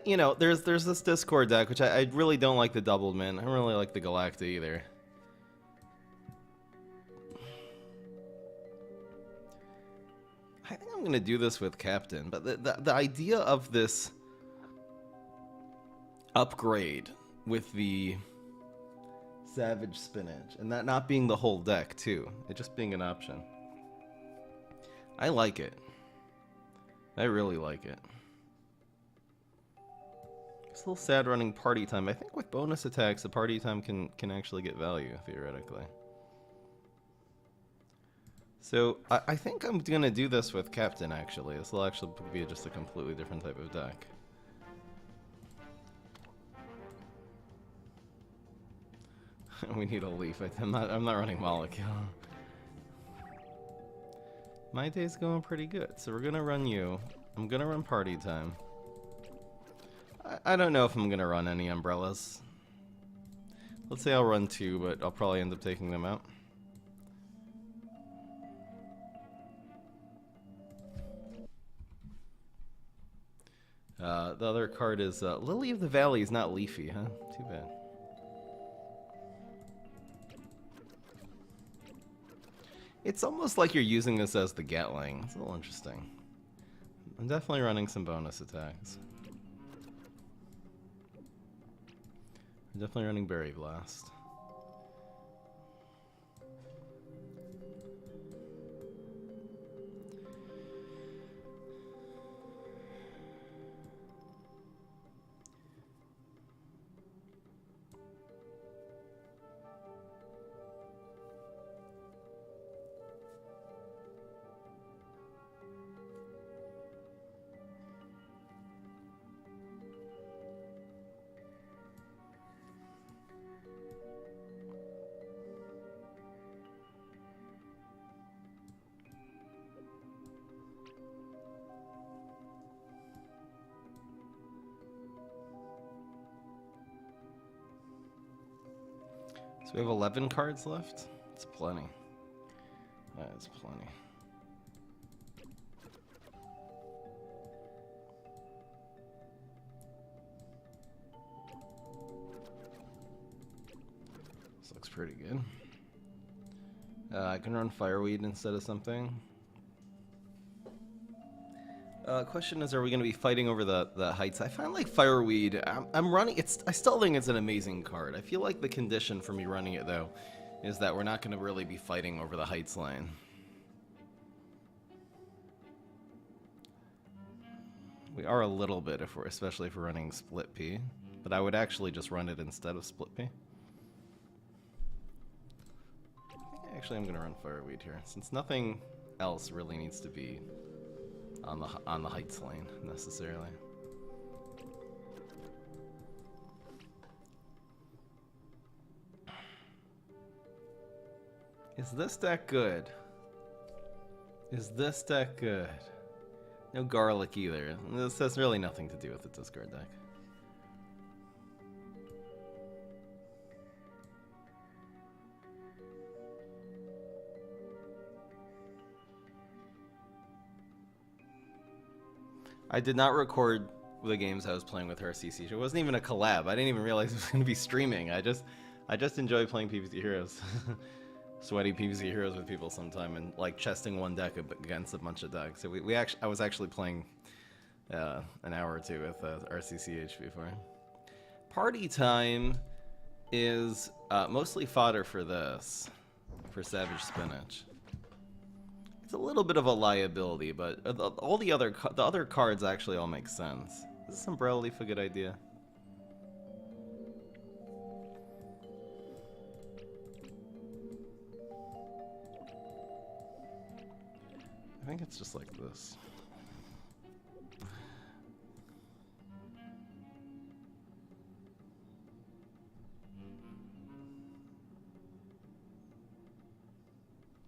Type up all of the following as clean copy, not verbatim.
you know, there's this Discord deck, which I really don't like the doubled man. I don't really like the Galacta either. I think I'm gonna do this with Captain, but the idea of this upgrade with the Savage Spinach, and that not being the whole deck too, it just being an option. I like it. I really like it. It's a little sad running party time. I think with bonus attacks, the party time can actually get value, theoretically. So, I think I'm gonna do this with Captain, actually. This will actually be just a completely different type of deck. We need a leaf. I'm not running Molecule. My day's going pretty good, so we're gonna run you. I'm gonna run party time. I don't know if I'm gonna run any umbrellas. Let's say I'll run 2, but I'll probably end up taking them out. The other card is Lily of the Valley is not leafy, huh? Too bad. It's almost like you're using this as the Gatling. It's a little interesting. I'm definitely running some bonus attacks. I'm definitely running Berry Blast. So we have 11 cards left? It's plenty. That's plenty. This looks pretty good. I can run Fireweed instead of something. Question is, are we going to be fighting over the heights? I find like Fireweed, I'm running, I still think it's an amazing card. I feel like the condition for me running it, though, is that we're not going to really be fighting over the heights line. We are a little bit, especially if we're running Split P, but I would actually just run it instead of Split P. Actually, I'm going to run Fireweed here, since nothing else really needs to be on the heights lane necessarily. Is this deck good? Is this deck good? No garlic either. This has really nothing to do with the discard deck. I did not record the games I was playing with RCC. It wasn't even a collab. I didn't even realize it was going to be streaming. I just enjoy playing PvZ Heroes. Sweaty PvZ Heroes with people sometime and like chesting one deck against a bunch of decks. So I was actually playing an hour or two with RCCH before. Party time is mostly fodder for this, for Savage Spinach. It's a little bit of a liability, but all the other cards actually all make sense. Is this Umbrella Leaf a good idea? I think it's just like this.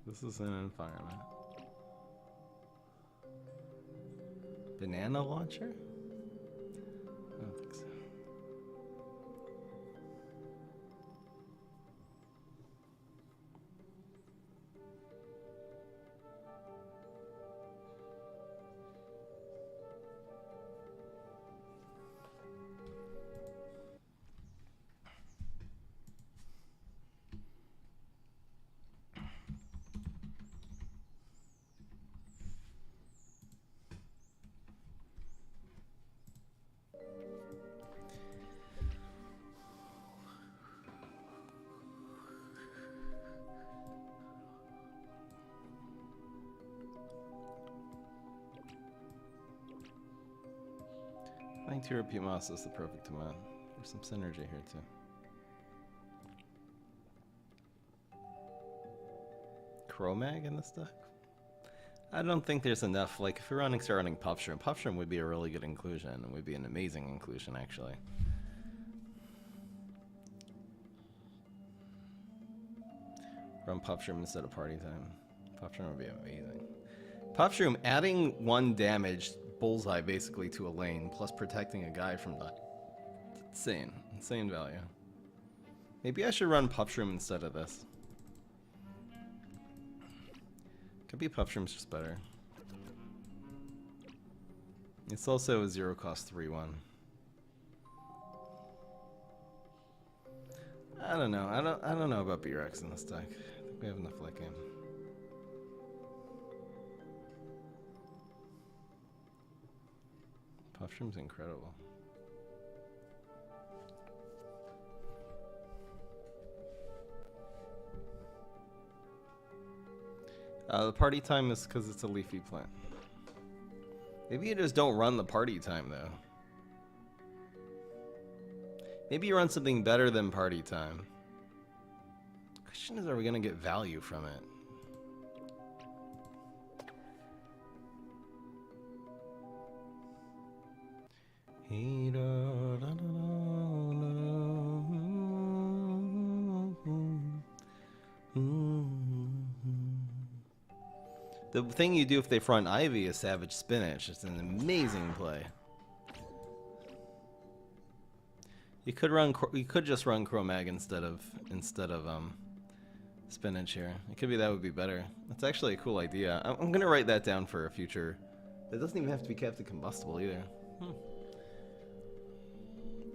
This is an environment. Banana launcher? I don't think so. 2 repeat moss is the perfect amount. There's some synergy here too. Chromag in this deck? I don't think there's enough. Like, if you're start running Puffshroom, Puffshroom would be a really good inclusion, and would be an amazing inclusion, actually. Run Puffshroom instead of Party Time. Puffshroom would be amazing. Puffshroom, adding 1 damage bullseye basically to a lane, plus protecting a guy from the... Insane. Insane value. Maybe I should run Puffshroom instead of this. Could be Puffshroom's just better. It's also a 0 cost 3/1. I don't know. I don't know about B-Rex in this deck. I think we have enough late game. Puffshroom's incredible. The party time is because it's a leafy plant. Maybe you just don't run the party time, though. Maybe you run something better than party time. Question is, are we going to get value from it? The thing you do if they front Ivy is Savage Spinach. It's an amazing play. You could just run Chromag instead of Spinach here. It could be that would be better. That's actually a cool idea. I'm gonna write that down for a future. It doesn't even have to be Captain Combustible either.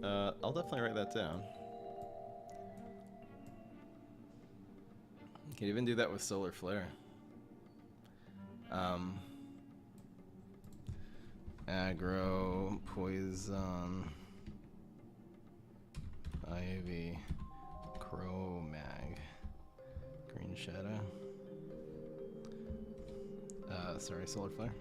I'll definitely write that down. You can even do that with Solar Flare. Aggro, Poison, Ivy, Chromag, Green Shadow. Sorry, Solar Flare.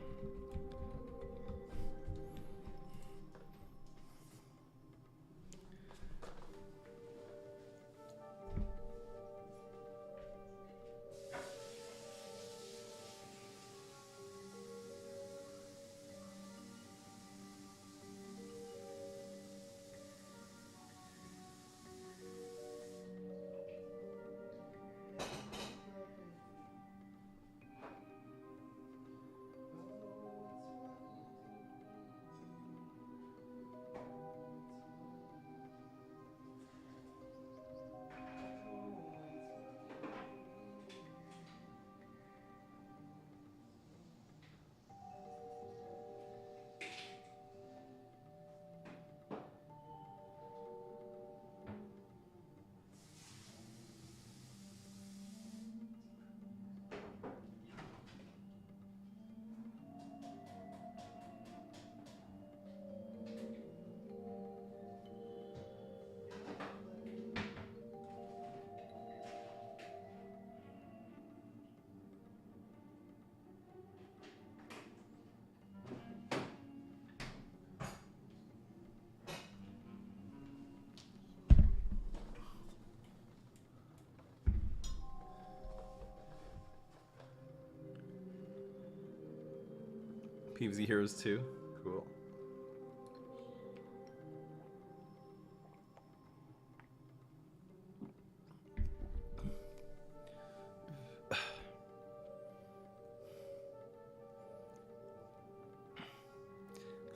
PvZ Heroes 2. Cool.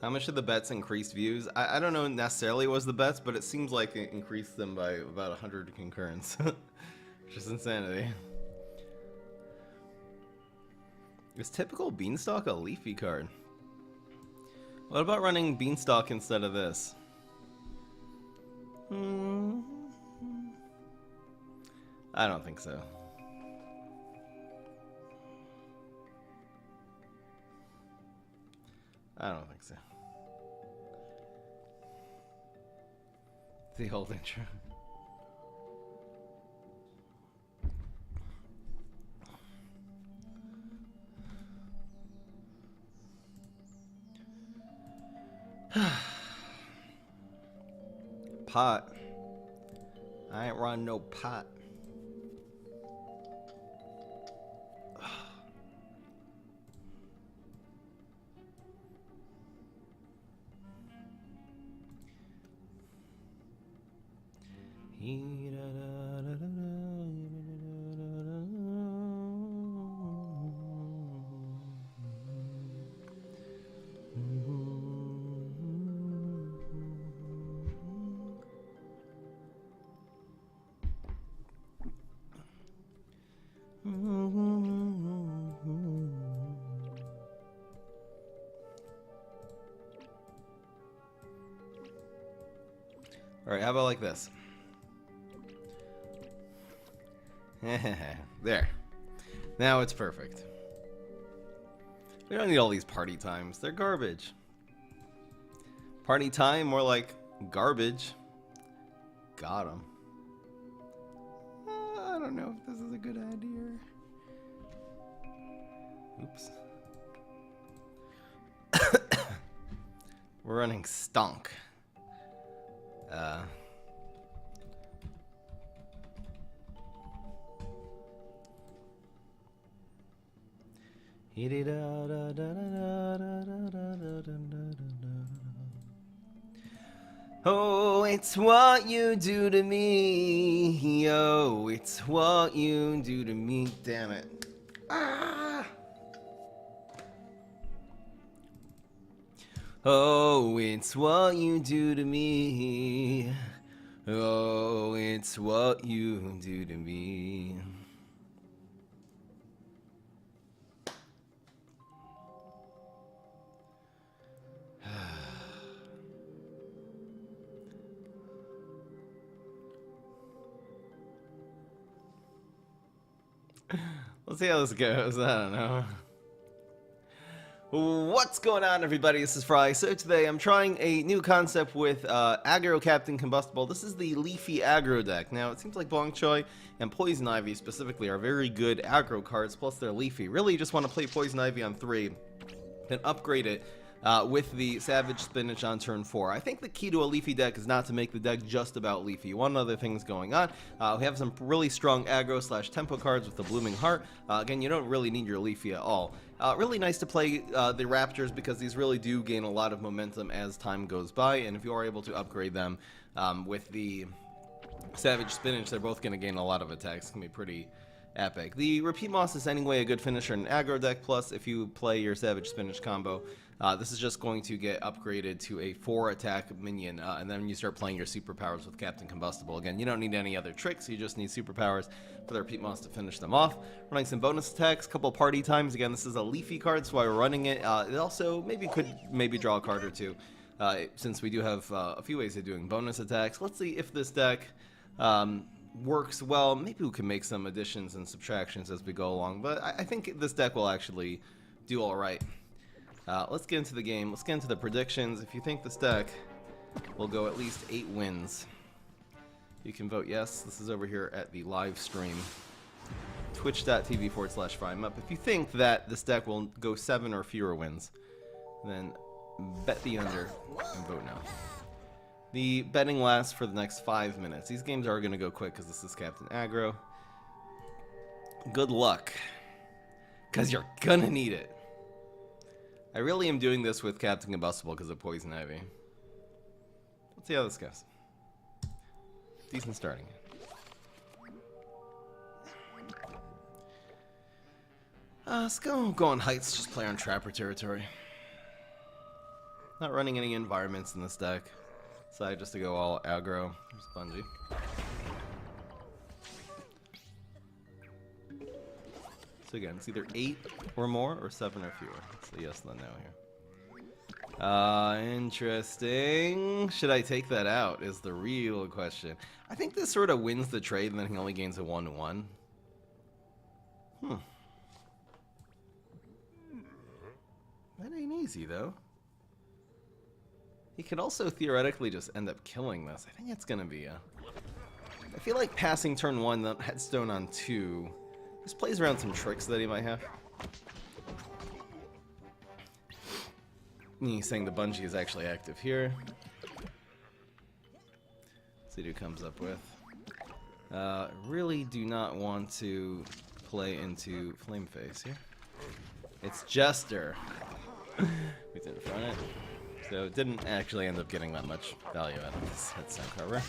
How much did the bets increase views? I don't know necessarily was the bets, but it seems like it increased them by about 100 concurrence. Which is insanity. Is typical Beanstalk a leafy card? What about running Beanstalk instead of this? I don't think so. I don't think so. The old intro. pot. I ain't run no pot. Alright, how about like this? There. Now it's perfect. We don't need all these party times. They're garbage. Party time, more like garbage. Got 'em. I don't know if this is a good idea. Oops. We're running stunk. Oh, it's what you do to me. Oh, it's what you do to me. Damn it. Ah! Oh, it's what you do to me. Oh, it's what you do to me. Let's see how this goes. I don't know. What's going on, everybody? This is Fry. So today I'm trying a new concept with Aggro Captain Combustible. This is the Leafy Aggro deck. Now, it seems like Bong Choi and Poison Ivy specifically are very good aggro cards, plus they're Leafy. Really, you just want to play Poison Ivy on 3, then upgrade it with the Savage Spinach on turn 4. I think the key to a Leafy deck is not to make the deck just about Leafy. You want other things going on. We have some really strong aggro / tempo cards with the Blooming Heart. Again, you don't really need your Leafy at all. Really nice to play the Raptors because these really do gain a lot of momentum as time goes by, and if you are able to upgrade them with the Savage Spinach, they're both going to gain a lot of attacks. It's going to be pretty epic. The Repeat Moss is anyway a good finisher in an aggro deck, plus if you play your Savage Spinach combo, this is just going to get upgraded to a 4 attack minion, and then you start playing your superpowers with Captain Combustible. Again, you don't need any other tricks, you just need superpowers for the Repeat Moss to finish them off. Running some bonus attacks, couple party times. Again, this is a Leafy card, so while we're running it, it also could draw a card or two, since we do have a few ways of doing bonus attacks. Let's see if this deck works well. Maybe we can make some additions and subtractions as we go along, but I think this deck will actually do alright. Let's get into the game. Let's get into the predictions. If you think this deck will go at least 8 wins, you can vote yes. This is over here at the live stream. Twitch.tv/FryMup. If you think that this deck will go 7 or fewer wins, then bet the under and vote no. The betting lasts for the next 5 minutes. These games are going to go quick because this is Captain Aggro. Good luck, because you're gonna need it. I really am doing this with Captain Combustible because of Poison Ivy. Let's see how this goes. Decent starting. Let's go on Heights, just play on Trapper territory. Not running any environments in this deck. Decided just to go all aggro. There's Bungie. So again, it's either 8 or more or 7 or fewer. So yes, then no here. Interesting. Should I take that out is the real question. I think this sort of wins the trade and then he only gains a 1/1. That ain't easy though. He could also theoretically just end up killing this. I think it's gonna be a... I feel like passing turn 1, the headstone on 2. This plays around some tricks that he might have. He's saying the Bungie is actually active here. See who comes up with. Really do not want to play into Flameface here. It's Jester. Who's in front of it. So it didn't actually end up getting that much value out of this headstone cover.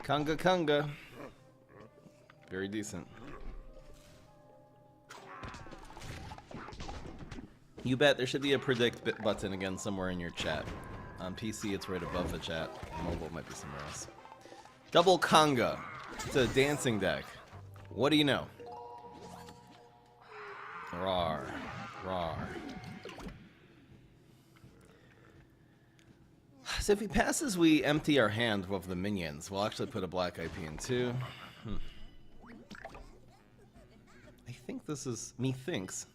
Conga Conga. Very decent. You bet there should be a predict button again somewhere in your chat. On PC, it's right above the chat. Mobile might be somewhere else. Double Conga. It's a dancing deck. What do you know? Rawr. Rawr. So if he passes, we empty our hand of the minions. We'll actually put a black IP in too. I think this is... Methinks.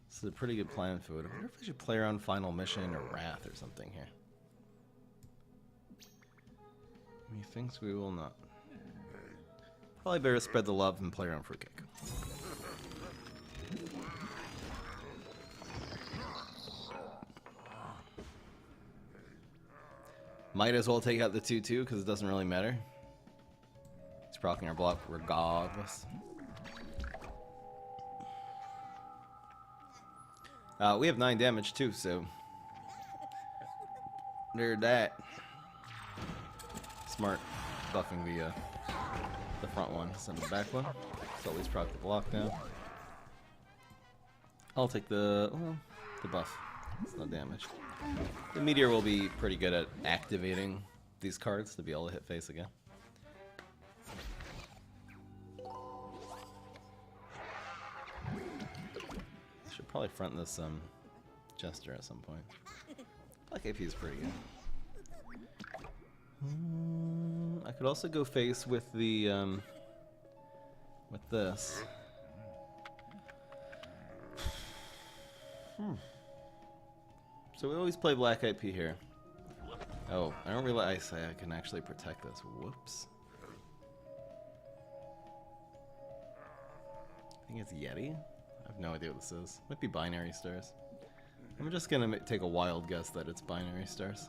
This is a pretty good plan for it. I wonder if I should play around Final Mission or Wrath or something here. Methinks we will not. Probably better spread the love and play around Fruitcake. Might as well take out the 2/2 because it doesn't really matter. It's proccing our block regardless. We have 9 damage too, so there's that. Smart buffing the front one instead of the back one. So at least proc the block down. I'll take the buff. It's no damage. The Meteor will be pretty good at activating these cards to be able to hit face again. Should probably front this Jester at some point. Black AP is pretty good. I could also go face with the with this. So we always play black IP here. Oh, I don't realize I can actually protect this. Whoops. I think it's Yeti. I have no idea what this is. Might be Binary Stars. I'm just gonna take a wild guess that it's Binary Stars.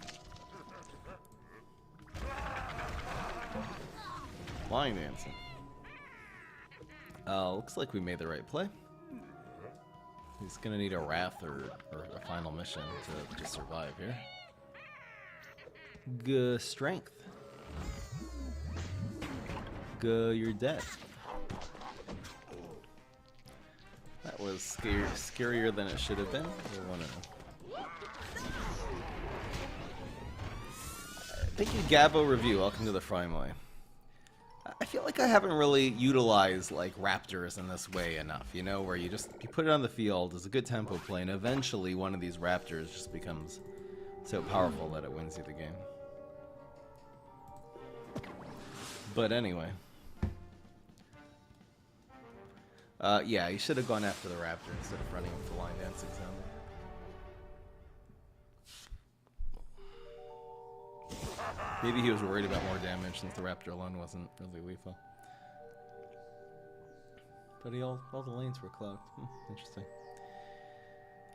Flying dancing. Looks like we made the right play. He's gonna need a Wrath or a Final Mission to survive here. Strength. You're dead. That was scarier than it should have been. Thank you, Gabo Review. Welcome to the Frymway. I feel like I haven't really utilized like Raptors in this way enough, you know, where you put it on the field as a good tempo play, and eventually one of these Raptors just becomes so powerful that it wins you the game. But anyway. Yeah, you should have gone after the Raptor instead of running with the line dancing sound. Maybe he was worried about more damage since the Raptor alone wasn't really lethal. But all the lanes were clogged. Interesting.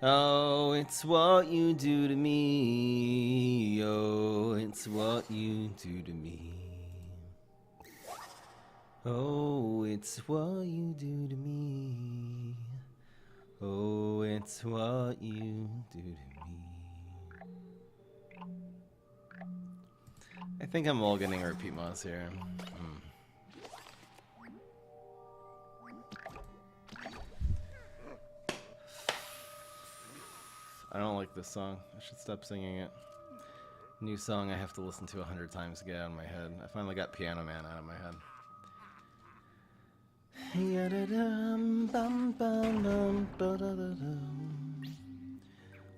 Oh, it's what you do to me. Oh, it's what you do to me. Oh, it's what you do to me. Oh, it's what you do to me. I think I'm all getting repeat mods here. I don't like this song. I should stop singing it. New song I have to listen to 100 times to get out of my head. I finally got Piano Man out of my head.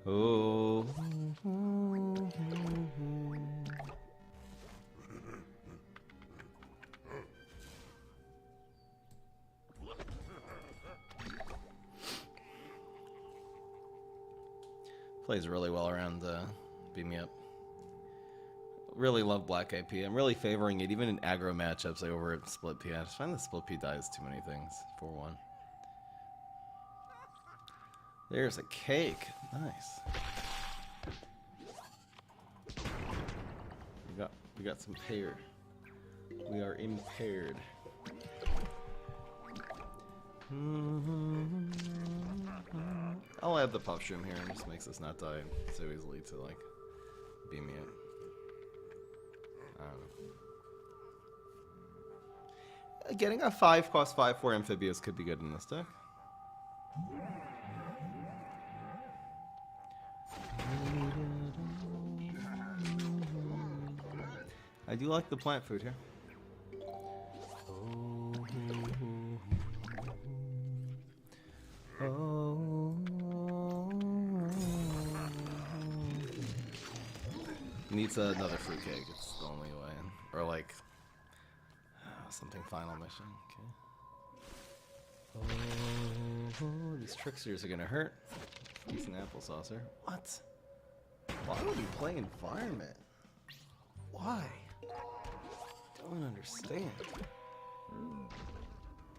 Oh. Plays really well around Beat Me Up. Really love Black IP. I'm really favoring it, even in aggro matchups over at Split P. I just find the Split P dies too many things. 4-1. There's a cake. Nice. We got some pair. We are impaired. I'll add the puff shroom here. It just makes us not die so easily to like beam me up. I don't know. Getting a 5 cost 5 for amphibious could be good in this deck. I do like the plant food here. Needs another fruitcake. It's the only way. Or like something final mission. Okay. These tricksters are gonna hurt. Decent applesaucer. What? Why would he play environment? Why? Don't understand.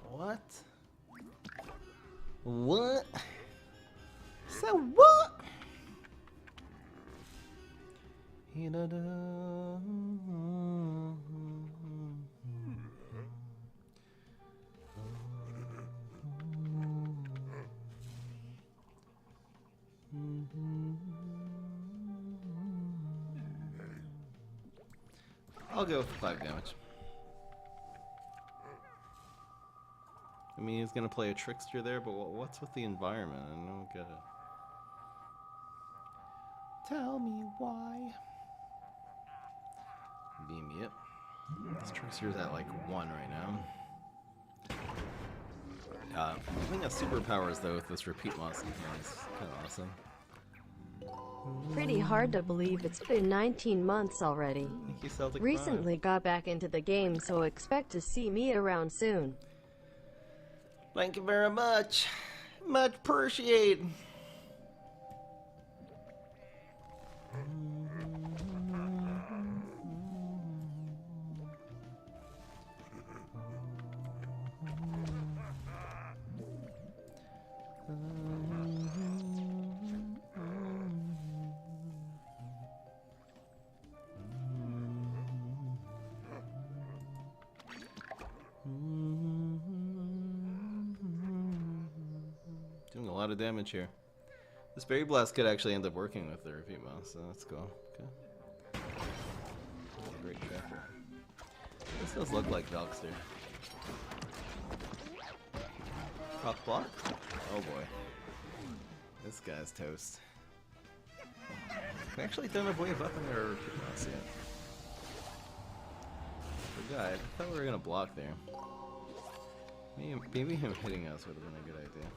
What? What? So what? I'll go with 5 damage. I mean, he's gonna play a trickster there, but what's with the environment? I don't get it. Tell me why. Beam me up. This trickster's at like 1 right now. Having a superpowers though with this repeat moss in here is kind of awesome. Pretty hard to believe it's been 19 months already. Thank you, Celtic Recently got back into the game, so expect to see me around soon. Thank you very much. Much appreciated. Doing a lot of damage here. This Berry Blast could actually end up working with the repeat mouse, so let's go. Okay. Great tracker. This does look like Valkster. Proc block? Oh boy. This guy's toast. We actually don't have wave up in their repeat mouse yet. Forgot. I thought we were gonna block there. Maybe him hitting us would have been a good idea.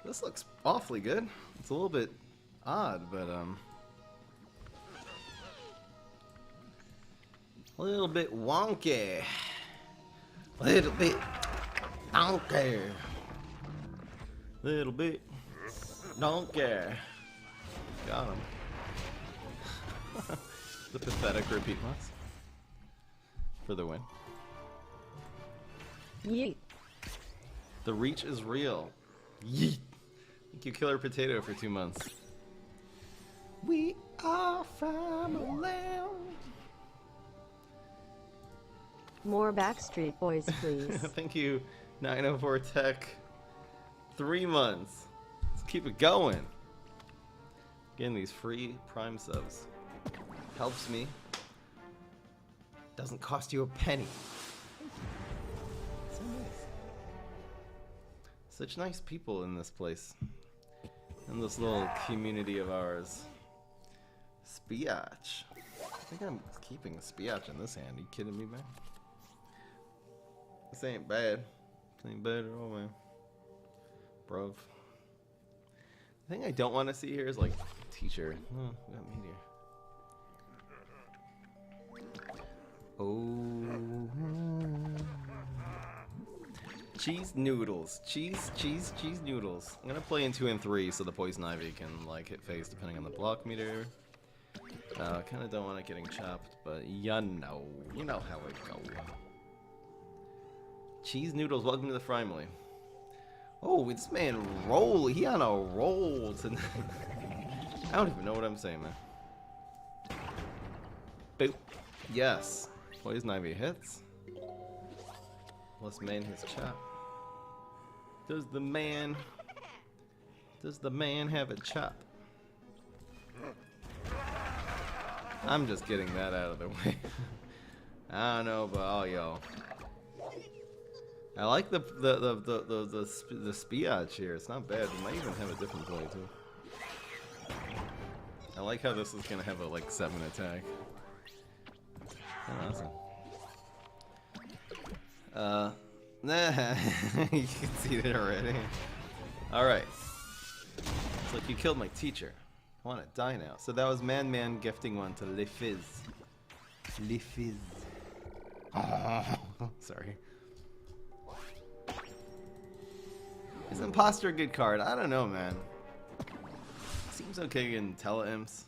This looks awfully good. It's a little bit odd, but a little bit wonky. A little bit wonky. Little bit donkey. Got him. The pathetic repeat moss for the win. Yeet. The reach is real. Yeet. Thank you, Killer Potato, for 2 months. We are family. More Backstreet Boys, please. Thank you, 904 Tech. 3 months. Let's keep it going. Getting these free Prime subs helps me. Doesn't cost you a penny. So nice. Such nice people in this place. In this little community of ours. Spiach. I think I'm keeping a Spiach in this hand. Are you kidding me, man? This ain't bad. This ain't bad at all, man. Bruv. The thing I don't want to see here is like Teacher. Oh, we got Meteor. Oh. Cheese noodles. Cheese noodles. I'm gonna play in 2 and 3 so the Poison Ivy can like hit face depending on the block meter. I kinda don't want it getting chopped, but you know how it go. Cheese noodles, welcome to the family. Oh, this man roll. He on a roll tonight. I don't even know what I'm saying, man. Boop. Yes. Poison Ivy hits. Let's main his chop. Does the man have a chop? I'm just getting that out of the way. I don't know about all y'all. I like the Spiach here. It's not bad. It might even have a different play too. I like how this is gonna have a like 7 attack. Awesome. Nah, you can see it already. Alright. It's like you killed my teacher. I wanna die now. So that was Man gifting one to Le Fizz. Le Fizz. Oh, sorry. Is Imposter a good card? I don't know, man. Seems okay in Tele-Imps.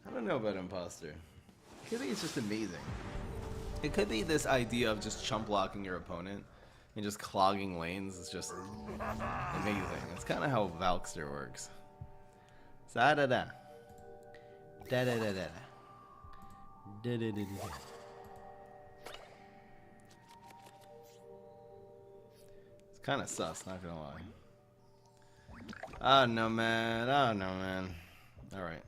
I don't know about Imposter. Could be it's just amazing. It could be this idea of just chump blocking your opponent and just clogging lanes is just amazing. It's kind of how Valkster works. Da da da. Da da da da. Da da da da. It's kind of sus, not gonna lie. Oh no, man. Oh no, man. All right.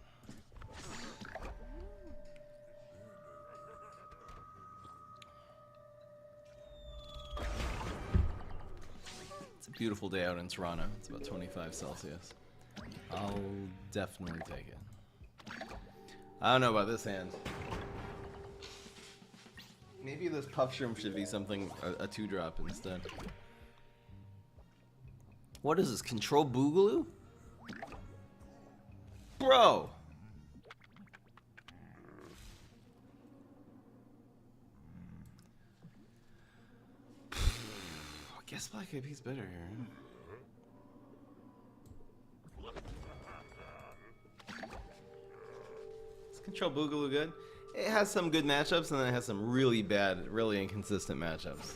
Beautiful day out in Toronto. It's about 25 Celsius. I'll definitely take it. I don't know about this hand. Maybe this Puff Shroom should be something, a 2-drop instead. What is this? Control Boogaloo? Bro! I guess Black AP's better here. Is Control Boogaloo good? It has some good matchups and then it has some really bad, really inconsistent matchups.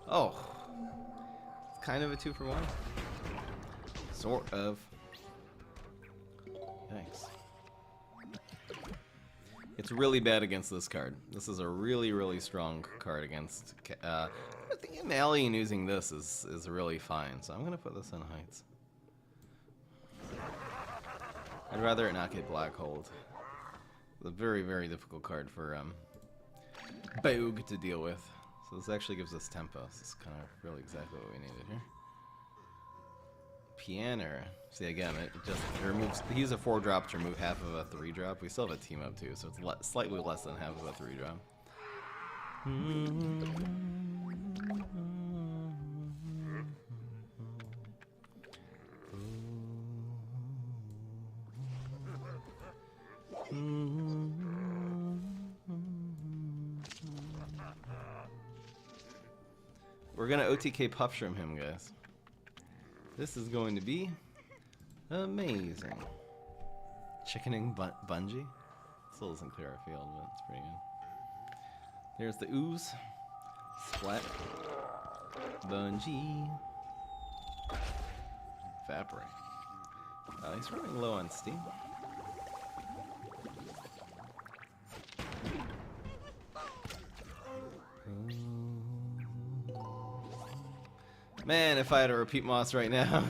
Oh. It's kind of a 2-for-1. Sort of. Thanks. It's really bad against this card. This is a really, really strong card against... I think Alien using this is really fine, so I'm going to put this in Heights. I'd rather it not get Black Hold. It's a very, very difficult card for Boog to deal with. So this actually gives us tempo. This is kind of really exactly what we needed here. Pianer. See, again, it removes... He used a 4-drop to remove half of a 3-drop. We still have a team-up, too, so it's slightly less than half of a 3-drop. We're gonna OTK Puff Shroom him, guys. This is going to be amazing. Chickening Bungie? Still doesn't clear our field, but it's pretty good. There's the ooze. Splat. Bungie. Evaporate. He's running low on steam. Man, if I had a repeat moss right now.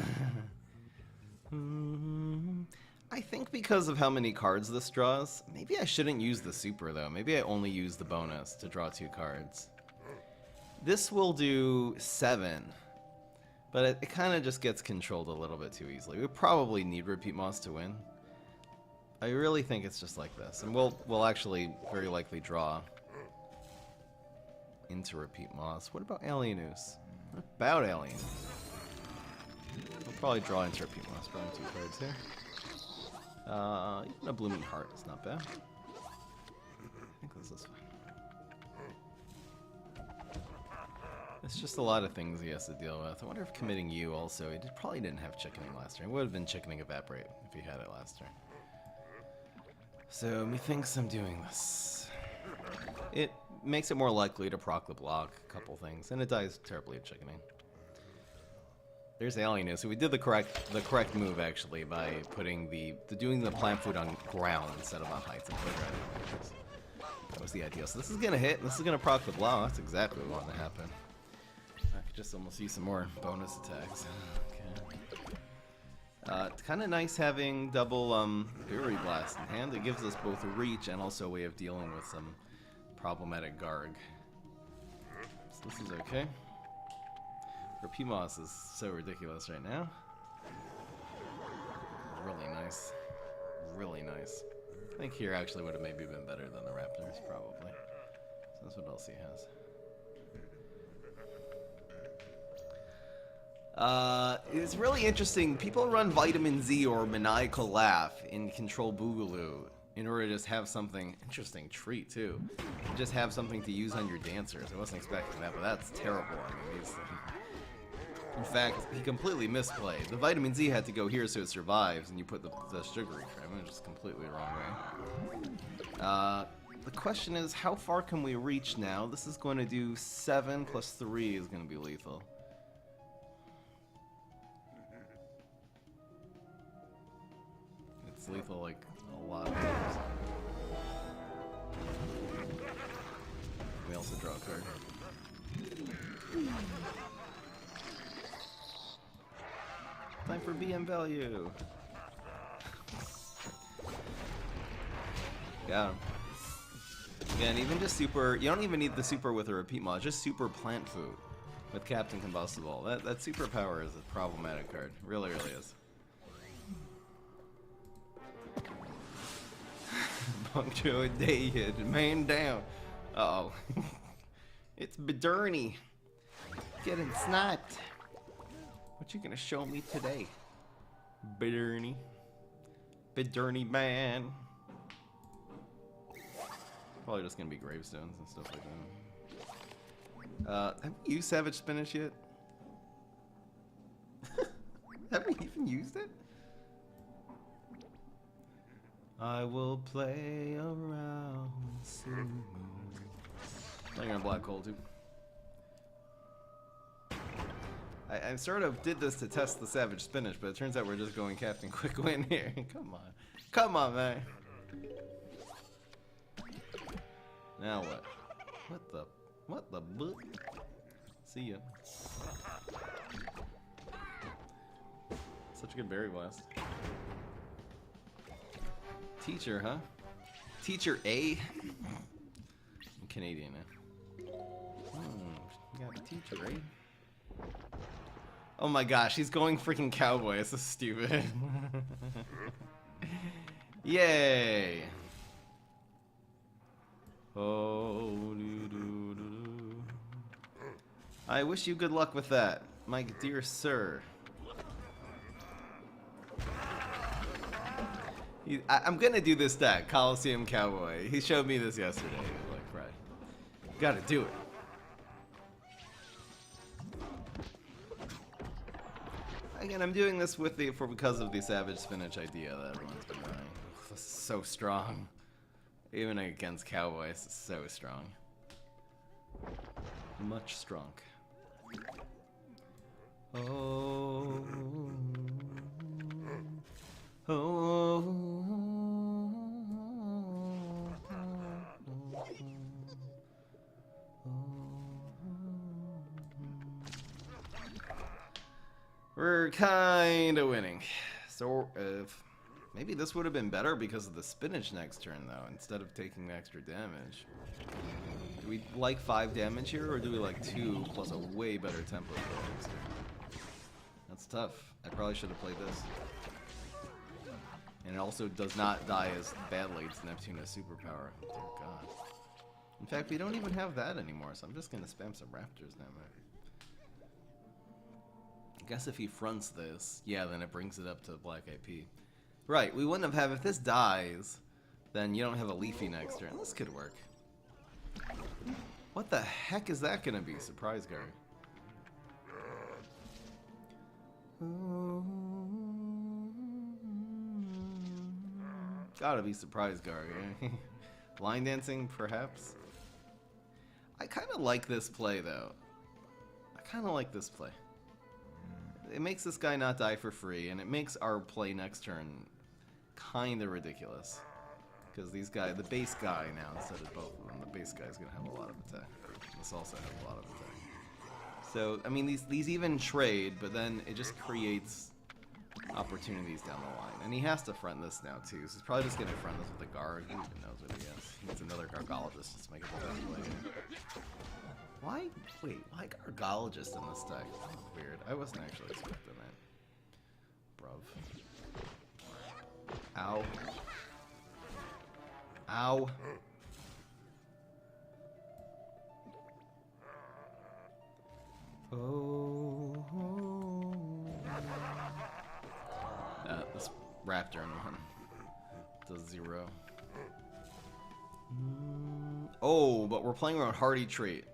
I think because of how many cards this draws, maybe I shouldn't use the super though. Maybe I only use the bonus to draw 2 cards. This will do 7, but it kind of just gets controlled a little bit too easily. We probably need repeat moss to win. I really think it's just like this, and we'll actually very likely draw into repeat moss. What about Alienus? What about Alien? We'll probably draw into repeat moss, drawing 2 cards here. Even a blooming heart is not bad. I think this is fine. It's just a lot of things he has to deal with. I wonder if committing you also. He probably didn't have chickening last turn. It would have been chickening evaporate if he had it last turn. So methinks I'm doing this. It makes it more likely to proc the block, a couple things, and it dies terribly at chickening. There's Alien. So we did the correct move actually by putting doing the plant food on ground instead of on heights and playground. That was the idea. So this is gonna hit, and this is gonna proc the block. That's exactly what wanted to happen. I could just almost use some more bonus attacks. Okay. It's kind of nice having double Fury Blast in hand. It gives us both a reach and also a way of dealing with some problematic Garg. So this is okay. PMOS is so ridiculous right now. Really nice. Really nice. I think here actually would have maybe been better than the Raptors, probably. So that's what else he has. It's really interesting. People run Vitamin Z or Maniacal Laugh in Control Boogaloo in order to just have something interesting treat too. Just have something to use on your dancers. I wasn't expecting that, but that's terrible. I mean, in fact, he completely misplayed. The Vitamin Z had to go here so it survives, and you put the sugary cream, which is completely the wrong way. The question is, how far can we reach now? This is going to do 7 plus 3 is going to be lethal. It's lethal like a lot of times. We also draw a card. Time for BM value. Got him. Again, even just super, you don't even need the super with a repeat mod, just super plant food with Captain Combustible. That superpower is a problematic card. Really, really is. Puncture a day hit, man down. Uh-oh. It's Bedurny. Getting sniped. What you gonna show me today? Bedurny. Bedurny man. Probably just gonna be gravestones and stuff like that. Have we used Savage Spinach yet? Have we even used it? I will play around soon. I'm gonna black hole too. I sort of did this to test the Savage Spinach, but it turns out we're just going Captain Quick Win here. Come on. Come on, man. Now what? What the book? See ya. Such a good Berry Blast. Teacher, huh? Teacher A? I'm Canadian now. You got a teacher, eh? Oh my gosh, he's going freaking cowboy. This is stupid. Yay! Oh, doo, doo, doo, doo. I wish you good luck with that, my dear sir. I'm gonna do this deck, Coliseum Cowboy. He showed me this yesterday. Like, right. Gotta do it. Again, I'm doing this with because of the Savage Spinach idea that everyone's been running. This is so strong. Even against Cowboy, this is so strong. Much strong. Oh. Oh. We're kind of winning. So, maybe this would have been better because of the spinach next turn, though, instead of taking the extra damage. Do we like 5 damage here, or do we like 2 plus a way better tempo for next turn? That's tough. I probably should have played this. And it also does not die as badly as Neptuna's superpower. Oh, dear God. In fact, we don't even have that anymore, so I'm just going to spam some Raptors now, man. I guess if he fronts this, yeah, then it brings it up to Black IP. Right, we wouldn't have if this dies, then you don't have a Leafy next turn. This could work. What the heck is that gonna be? Surprise guard. Gotta be surprise guard. Eh? Line dancing, perhaps? I kind of like this play, though. I kind of like this play. It makes this guy not die for free, and it makes our play next turn kind of ridiculous. Because these guys, the base guy now, instead of both of them, the base guy's going to have a lot of attack. This also has a lot of attack. So, I mean, these even trade, but then it just creates opportunities down the line. And he has to front this now, too. So he's probably just going to front this with a guard. Who even knows what he has? He needs another Gargologist just to make it the best play. Why? Wait, why Gargologist in this deck? Weird. I wasn't actually expecting that. Bruv. Ow. Ow. Oh. This Raptor in one does 0. Oh, but we're playing around Hardy Trait.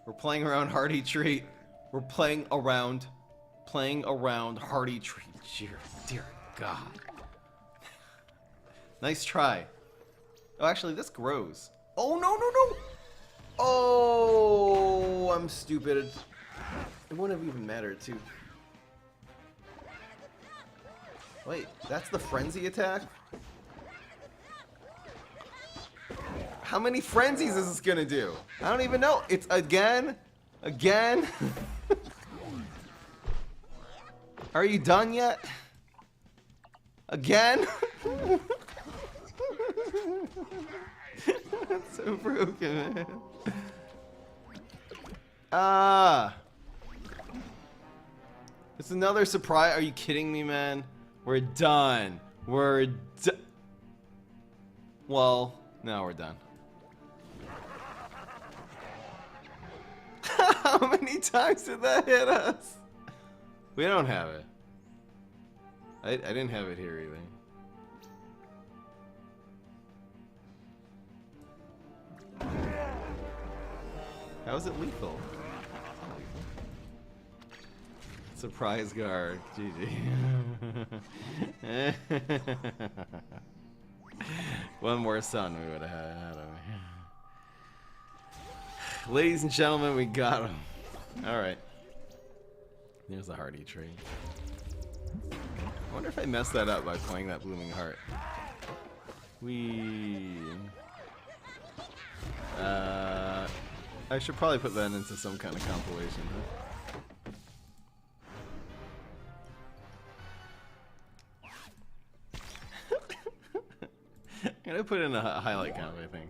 We're playing around Hardy Trait. We're playing around Hardy Trait. Dear God. Nice try. Oh, actually, this grows. Oh, no. Oh, I'm stupid. It wouldn't have even mattered, too. Wait, that's the frenzy attack? How many frenzies is this gonna do? I don't even know. It's again? Again? Are you done yet? Again? That's so broken, man. It's another surprise. Are you kidding me, man? We're done. We're done. Well, now we're done. How many times did that hit us? We don't have it. I didn't have it here either. How is it lethal? Surprise guard. GG. One more sun we would have had him. Ladies and gentlemen, we got him. Alright. There's the Hardy Trait. I wonder if I messed that up by playing that Blooming Heart. I should probably put that into some kind of compilation, huh? I'm gonna put in a highlight count, I think.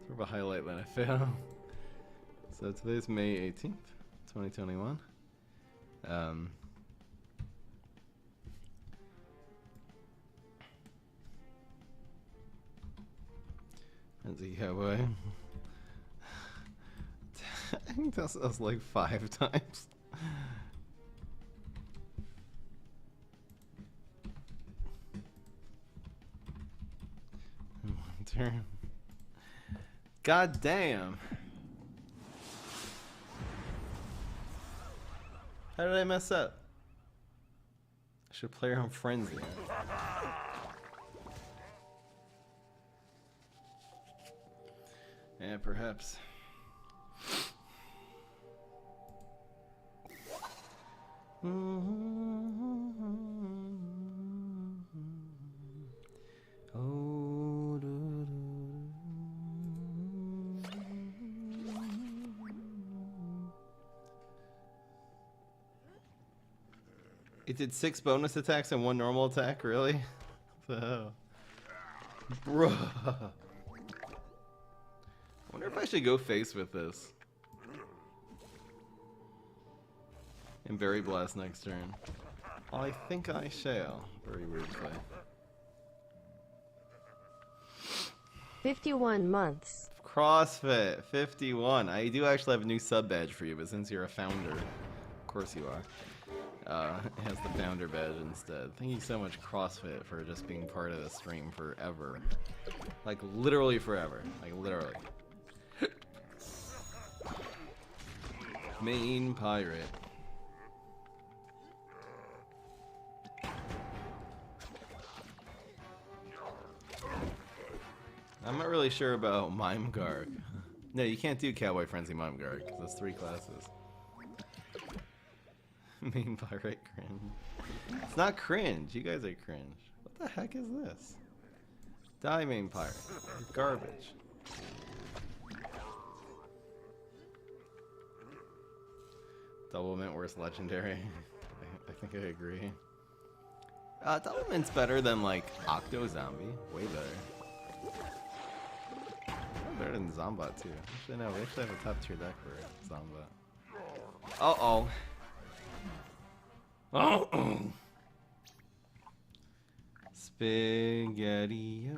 Sort of a highlight that I failed. So today's May 18th, 2021. That's a cowboy. I think that's us like 5 times. One turn. God damn. How did I mess up? I should play around Frenzy. Yeah, perhaps. It did 6 bonus attacks and 1 normal attack, really? What the hell? Bruh. I wonder if I should go face with this. And Berry Blast next turn. I think I shall. Very weird play. 51 months. CrossFit 51. I do actually have a new sub badge for you, but since you're a founder, course you are. It has the founder badge instead. Thank you so much, CrossFit, for just being part of the stream forever. Like, literally forever. Like, literally. Main pirate. I'm not really sure about Mime Garg. No, you can't do Cowboy Frenzy Mime Garg, because that's 3 classes. Main pirate cringe. It's not cringe, you guys are cringe. What the heck is this? Die, main pirate. You're garbage. Double Mint worse legendary. I think I agree. Double Mint's better than like Octo Zombie. Way better. Better than Zombat too. Actually no, we actually have a top tier deck for Zombat. Uh-oh. Oh. SpaghettiOs.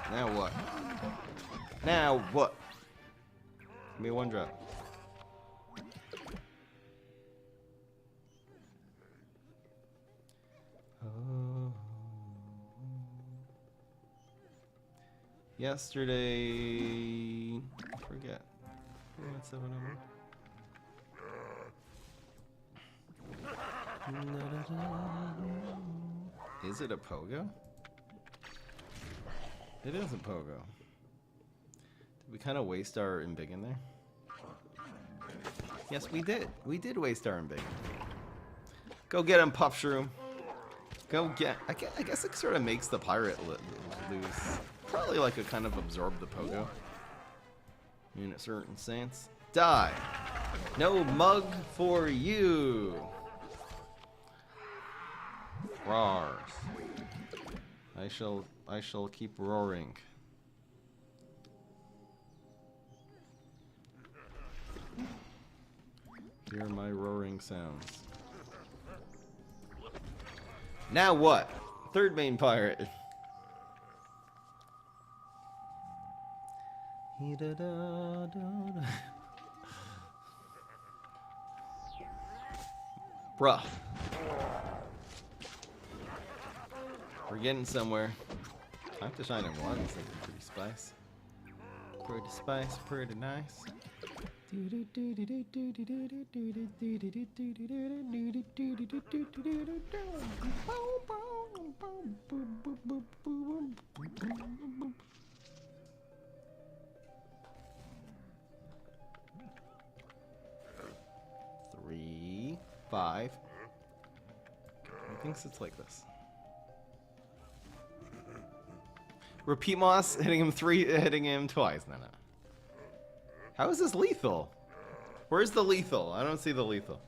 Now what? Now what? Give me one drop. Yesterday, I forget. What's that number? Is it a pogo? It is a pogo. Did we kind of waste our Embiggen there? Yes, we did. We did waste our Embiggen. Go get him, Puff Shroom. Go get. I guess it sort of makes the pirate lose. Probably like a kind of absorb the pogo. In a certain sense. Die. No mug for you. Roars. I shall keep roaring. Hear my roaring sounds. Now what? Third main pirate. Bruh. We're getting somewhere. I have to shine in one, so it's pretty spice. Pretty spice, pretty nice. Three, 5. I think it's like this. Repeat Moss hitting him twice. No. How is this lethal? Where's the lethal? I don't see the lethal.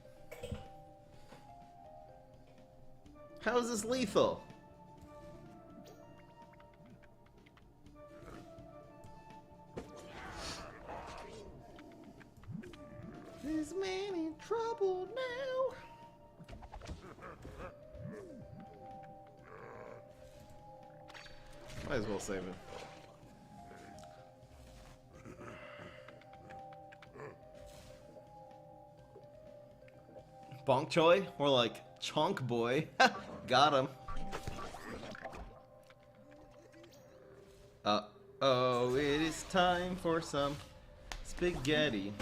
How is this lethal? This man in trouble now. Might as well save it. Bonk Choi? More like Chonk Boy. Got him. Oh, it is time for some spaghetti.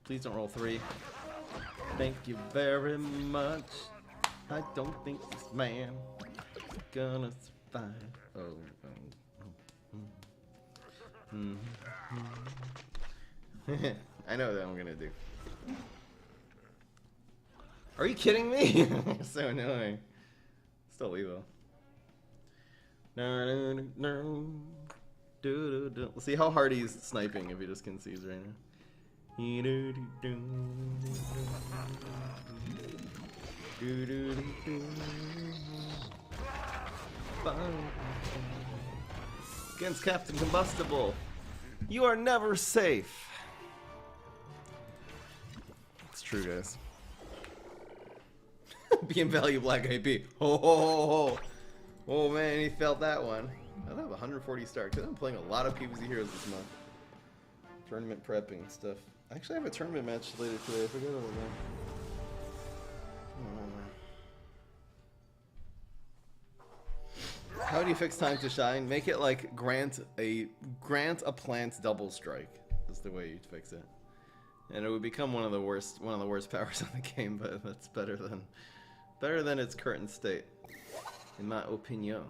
Please don't roll 3. Thank you very much. I don't think this man gonna survive. I know what I'm gonna do. Are you kidding me? So annoying. Still evil. Let's see how hard he's sniping if he just concedes right now. Against Captain Combustible, you are never safe. It's true, guys. Being value Black IP. Oh man, he felt that one. I have 140 stars because I'm playing a lot of PvZ Heroes this month. tournament prepping stuff. I actually have a tournament match later today. I forgot about that. How do you fix time to shine? Make it like grant a plant double strike. That's the way you'd fix it. And it would become one of the worst powers in the game, but that's better than its current state, in my opinion.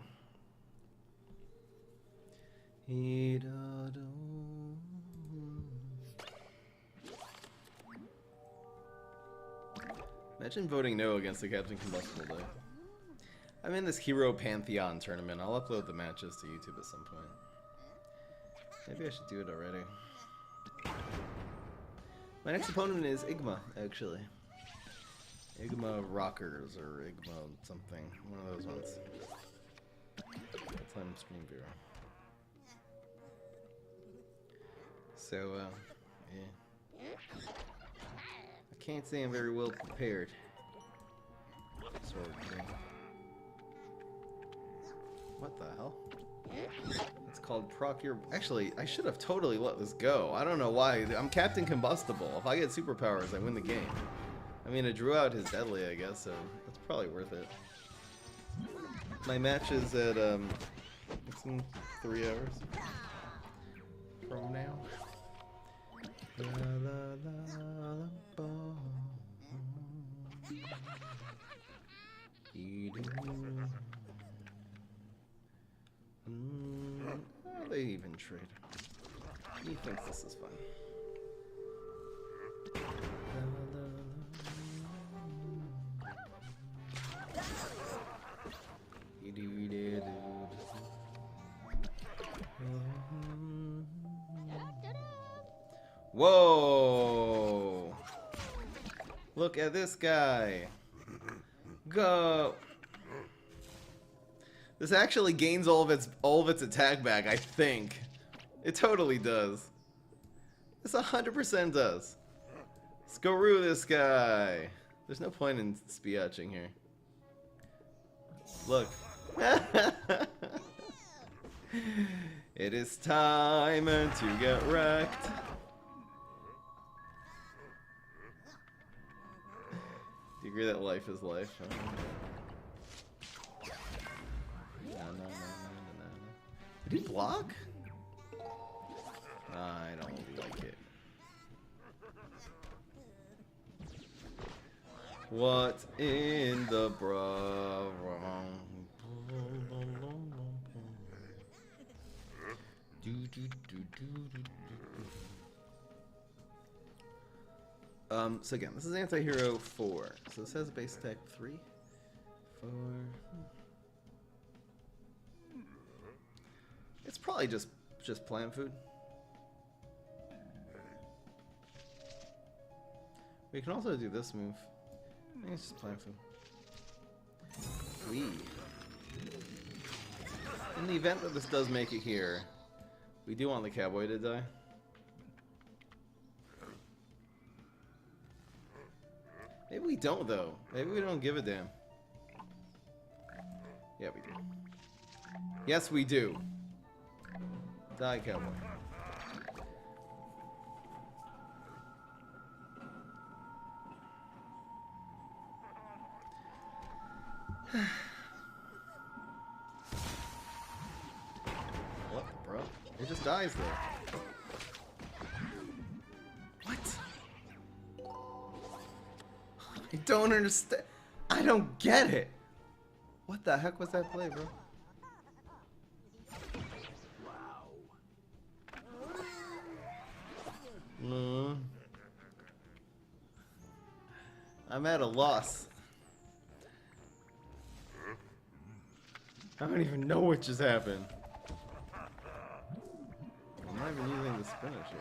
Imagine voting no against the Captain Combustible Day. I'm in this Hero Pantheon tournament. I'll upload the matches to YouTube at some point. Maybe I should do it already. My next opponent is Igma, actually. Igma Rockers, or Igma something. One of those ones. Full-time stream viewer. So, yeah. I can't say I'm very well prepared. Sort of thing. What the hell? It's called proc your... Actually, I should have totally let this go. I don't know why. I'm Captain Combustible. If I get superpowers, I win the game. I mean, it drew out his deadly, I guess, so that's probably worth it. My match is at, it's in 3 hours from now. La, la, la, la, ba. Oh, they even trade. He thinks this is fun. Whoa! Look at this guy. Go. This actually gains all of its attack back, I think. It totally does. This 100% does. Screw this guy. There's no point in spiatching here. Look. It is time to get wrecked. Do you agree that life is life? Did he block? I don't like it. What in the bra? So again, this is Anti-Hero 4. So this has base attack 3, 4. It's probably just plant food. We can also do this move. I think it's just plant food. In the event that this does make it here, we do want the cowboy to die. Maybe we don't, though. Maybe we don't give a damn. Yeah, we do. Yes, we do. Die, cowboy. What, bro? It just dies there. What? I don't understand. I don't get it. What the heck was that play, bro? I'm at a loss. I don't even know what just happened. I'm not even using the spinach here.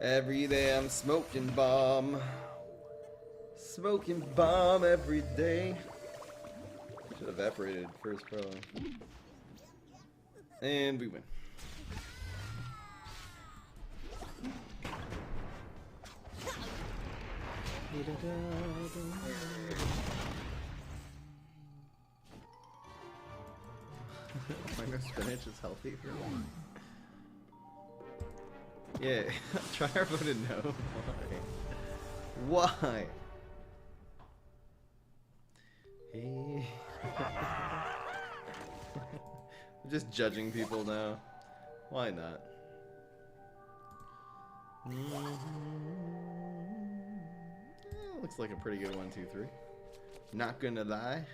Every day I'm smoking bomb. Smoking bomb every day. Should have evaporated first, probably. And we win. Mango spinach is healthy for me. Yeah, Trier voted no. Why? Why? Hey. I'm just judging people now. Why not? Looks like a pretty good 1, 2, 3. Not gonna lie.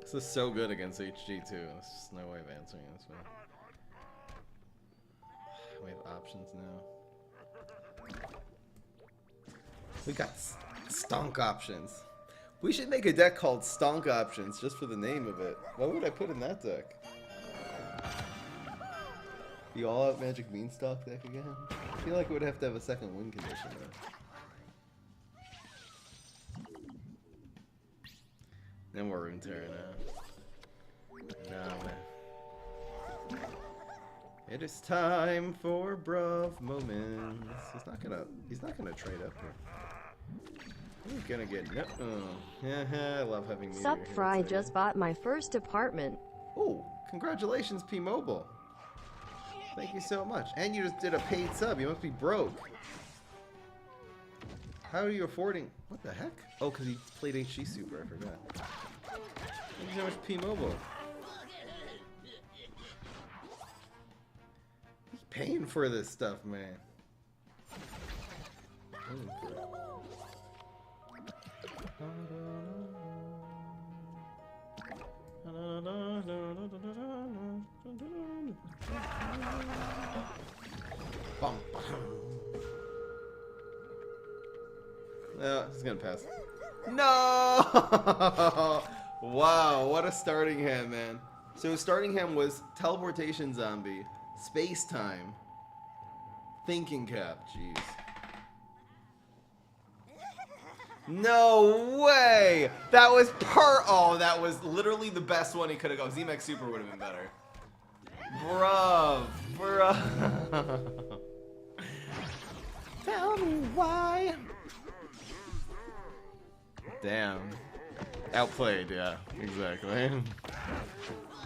This is so good against HG too. There's just no way of answering this way. We have options now. We got stonk options. We should make a deck called Stonk Options just for the name of it. What would I put in that deck? The all-out Magic Beanstalk deck again? I feel like it would have to have a second win condition though. Then we're Rune Terror now. Nah, man. It is time for bruv moments. He's not gonna trade up here. He's gonna get no. I love having Meteor Sup here Fry too. just bought my first apartment. Oh, congratulations, P-Mobile. Thank you so much. And you just did a paid sub. You must be broke. How are you affording? What the heck? Oh, because he played HG Super. I forgot. Thank you so much, P-Mobile. He's paying for this stuff, man. Paying for it. Bum, bum. No, he's gonna pass. No! Wow, what a starting hand, man. So starting hand was teleportation zombie, space time, thinking cap. Jeez. No way! That was oh, that was literally the best one he could have gone. Z-Max Super would have been better. Bruh. Tell me why. Damn. Outplayed, yeah, exactly.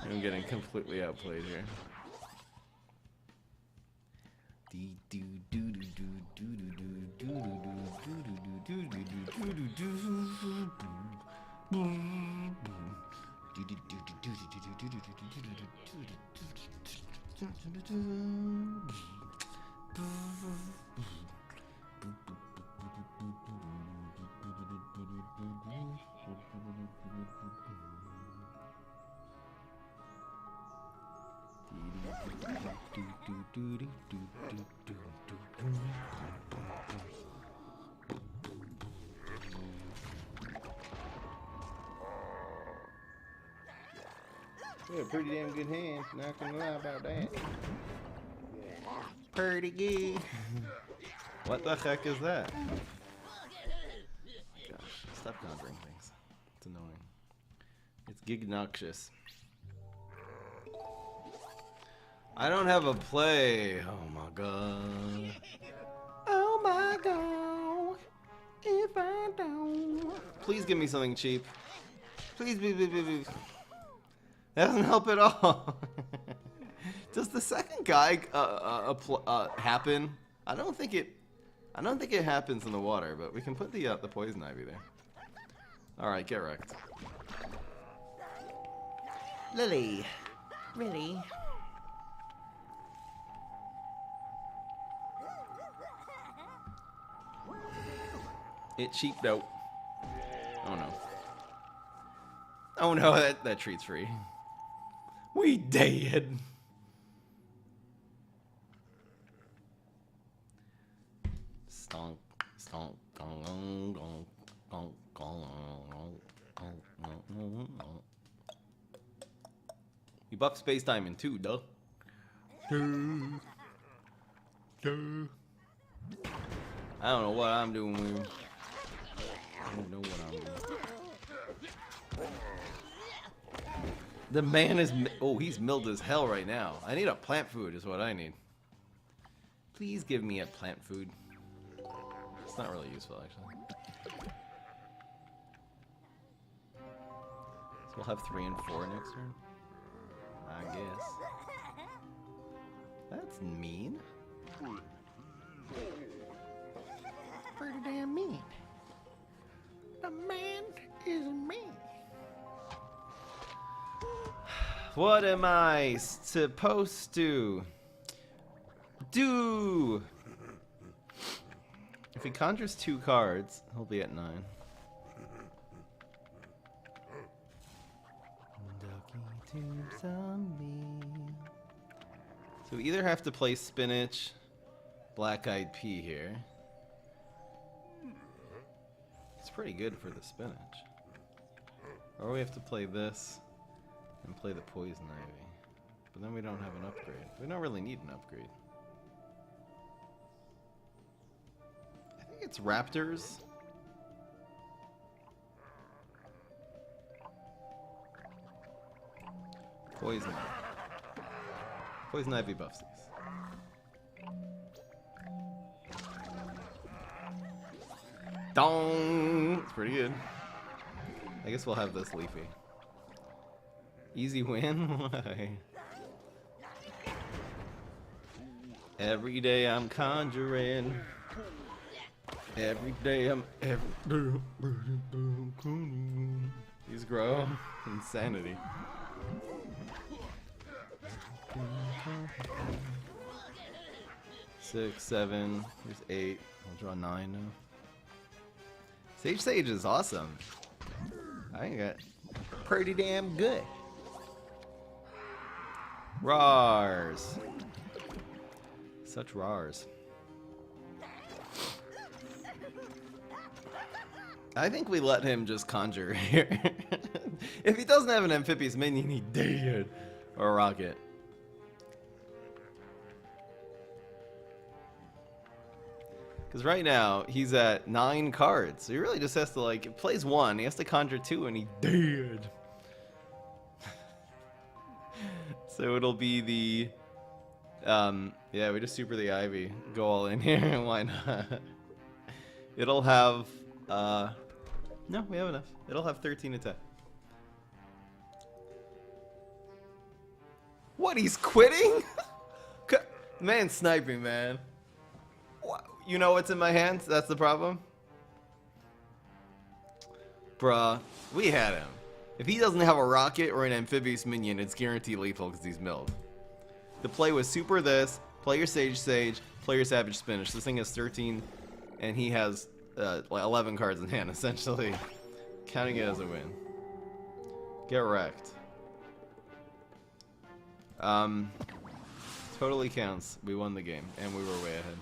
I'm getting completely outplayed here. Yeah, pretty damn good hand. Not gonna lie about that. Pretty good. What the heck is that? Gosh, stop conjuring things. It's annoying. It's gignoxious. I don't have a play. Oh my god. Oh my god. If I don't. Please give me something cheap. Please, please. That doesn't help at all. Does the second guy happen? I don't think it happens in the water, but we can put the poison ivy there. All right, get wrecked. Lily, really? It cheap though. Oh no. Oh no, that treat's free. We dead. Stonk, stonk, gong, gong, gong, gong, gong. You buff space time in 2, duh. I don't know what I'm doing with him. I don't know what I'm doing. The man is... Oh, he's milled as hell right now. I need a plant food is what I need. Please give me a plant food. It's not really useful, actually. So we'll have 3 and 4 next turn. I guess. That's mean. Pretty damn mean. The man is mean. What am I supposed to do? If he conjures 2 cards, he'll be at 9. Ducky to zombie. So we either have to play spinach, black-eyed pea here. It's pretty good for the spinach. Or we have to play this and play the poison ivy. But then we don't have an upgrade. We don't really need an upgrade. I think it's raptors. Poison. Poison ivy buffs these. Dong! It's pretty good. I guess we'll have this leafy. Easy win? Why? Every day I'm conjuring. Every day I'm These grow. Insanity. Six, 7, here's 8. I'll draw 9 now. Sage is awesome. I got pretty damn good. Rars. Such rars. I think we let him just conjure here. If he doesn't have an amphibious minion, he dead. Or a rocket. Because right now, he's at 9 cards. So he really just has to, like, if he plays 1, he has to conjure 2, and he dead. So it'll be the, yeah, we just super the ivy. Go all in here, why not? It'll have, no, we have enough. It'll have 13 attack. What, he's quitting? Man, sniping, man. What? You know what's in my hands? That's the problem? Bruh, we had him. If he doesn't have a rocket or an amphibious minion, it's guaranteed lethal because he's milled. The play was super this, play your sage, play your savage spinach. This thing has 13, and he has 11 cards in hand, essentially. Counting it as a win. Get wrecked. Totally counts. We won the game, and we were way ahead.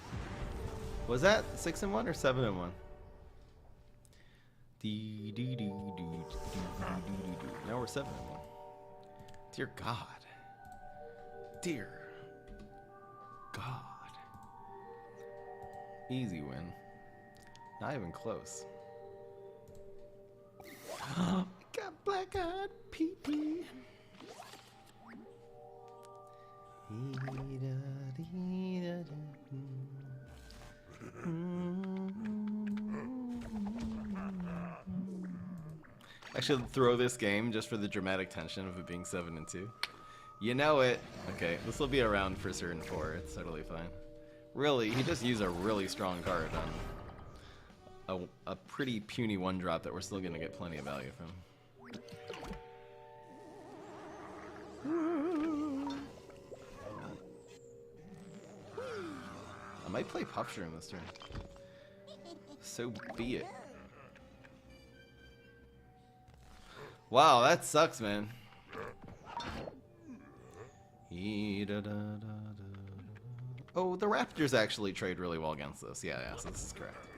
Was that 6-1 or 7-1? Now we're 7-1. Dear God. Dear God. Easy win. Not even close. Got black-eyed pee-pee. I should throw this game just for the dramatic tension of it being 7-2. You know it. Okay, this will be around for certain 4. It's totally fine. Really, he just used a really strong card on a pretty puny 1-drop that we're still gonna get plenty of value from. I might play Popshroom this turn. So be it. Wow, that sucks, man. Oh, the Raptors actually trade really well against this. Yeah, so this is correct.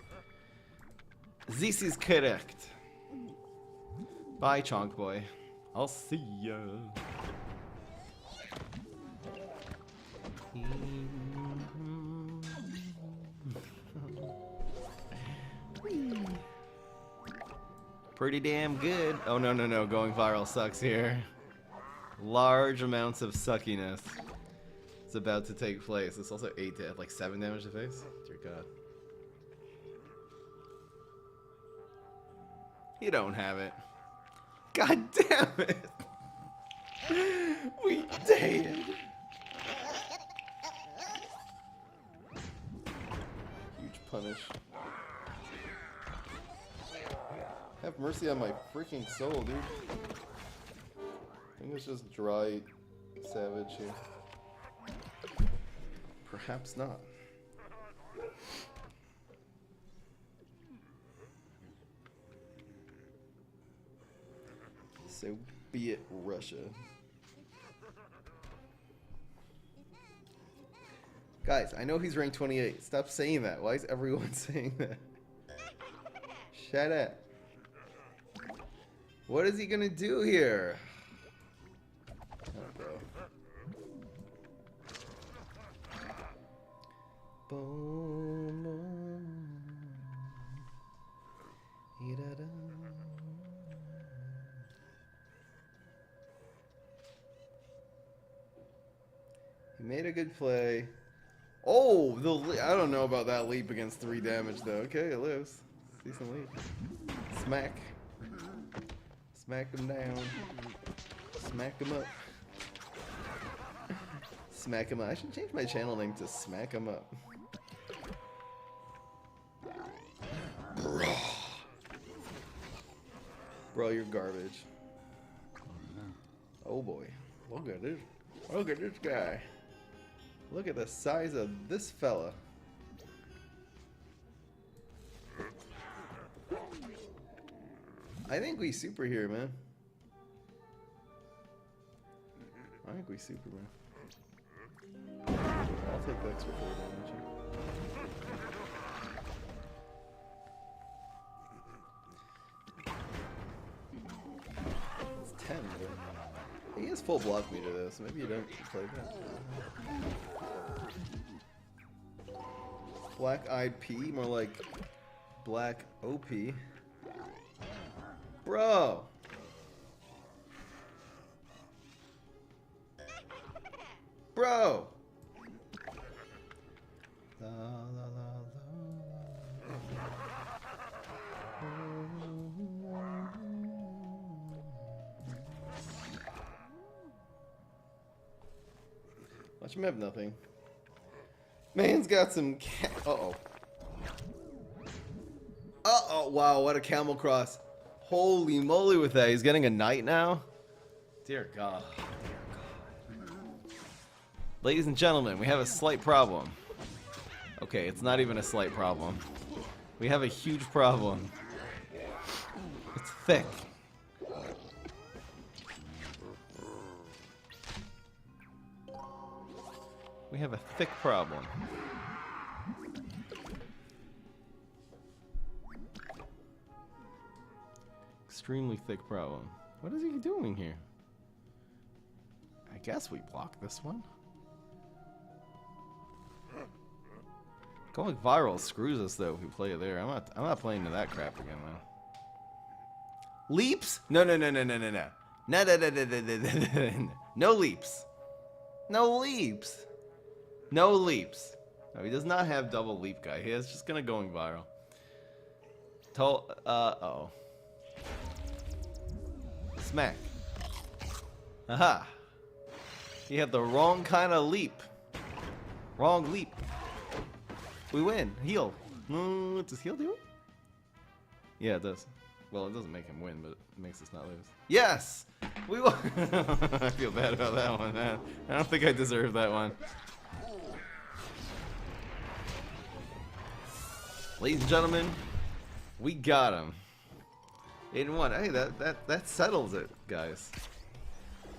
This is correct. Bye, Chonk Boy. I'll see ya. Pretty damn good. Oh, no. Going viral sucks here. Large amounts of suckiness. It's about to take place. It's also 8 to like 7 damage to face. Dear God. You don't have it. God damn it! We did! Huge punish. Have mercy on my freaking soul, dude. I think it's just dry savage here. Perhaps not. So be it, Russia. Guys, I know he's ranked 28. Stop saying that. Why is everyone saying that? Shut up. What is he gonna do here? Oh, bro. Boom, boom. Ee-da-da. He made a good play. Oh, I don't know about that leap against 3 damage though. Okay, it lives. Decent leap. Smack. Smack him down. Smack him up. Smack him up. I should change my channel name to Smack him up. Bro, you're garbage. Oh boy. Look at this. Look at this guy. Look at the size of this fella. I think we super here, man. I think we super, man. I'll take the extra 4 damage here. It's 10, but he has full block meter though, so maybe you don't play that. Black-eyed P, more like black OP. Bro! Bro! La, la, la, watch him have nothing. Man's got some uh-oh. Uh-oh, wow, what a camel cross. Holy moly with that. He's getting a knight now? Dear God. Ladies and gentlemen, we have a slight problem. Okay, it's not even a slight problem. We have a huge problem. It's thick. We have a thick problem. Extremely thick problem. What is he doing here? I guess we block this one. Going viral screws us though if we play it there. I'm not playing to that crap again though. Leaps? No. No. No leaps. No leaps. No leaps. No, he does not have double leap guy. He is just gonna going viral. Uh-oh. Smack. Aha. He had the wrong kind of leap. Wrong leap. We win. Heal. Does heal do it? Yeah, it does. Well, it doesn't make him win, but it makes us not lose. Yes! We won! I feel bad about that one, man. I don't think I deserve that one. Ladies and gentlemen, we got him. 8-1. Hey, that settles it, guys.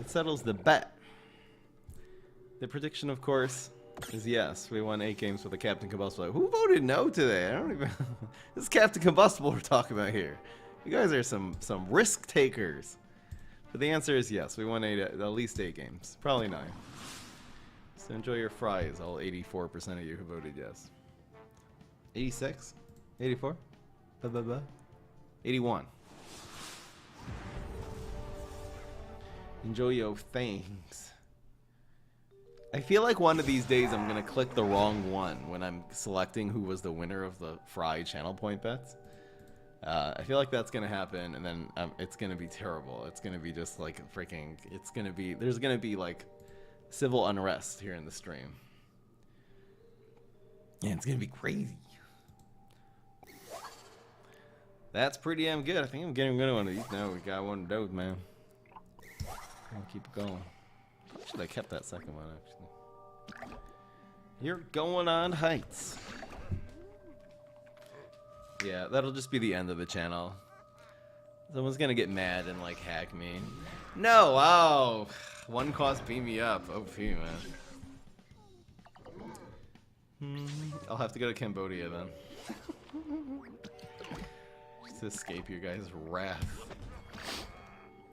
It settles the bet. The prediction, of course, is yes. We won 8 games with the Captain Combustible. Who voted no today? I don't even. This is Captain Combustible we're talking about here. You guys are some risk takers. But the answer is yes. We won at least 8 games, probably 9. So enjoy your fries, all 84% of you who voted yes. 86? 84? 81. Enjoy your things. I feel like one of these days I'm gonna click the wrong one when I'm selecting who was the winner of the Fry channel point bets. I feel like that's gonna happen, and then it's gonna be terrible. It's gonna be just like freaking. It's gonna be. There's gonna be like civil unrest here in the stream. Yeah, it's gonna be crazy. That's pretty damn good. I think I'm getting rid of one of these now. We got one of those, man. I'll keep it going. Probably should have kept that second one, actually. You're going on heights. Yeah, that'll just be the end of the channel. Someone's gonna get mad and like hack me. No, wow. One cost beat me up. OP, man. I'll have to go to Cambodia then. Just to escape your guys' wrath.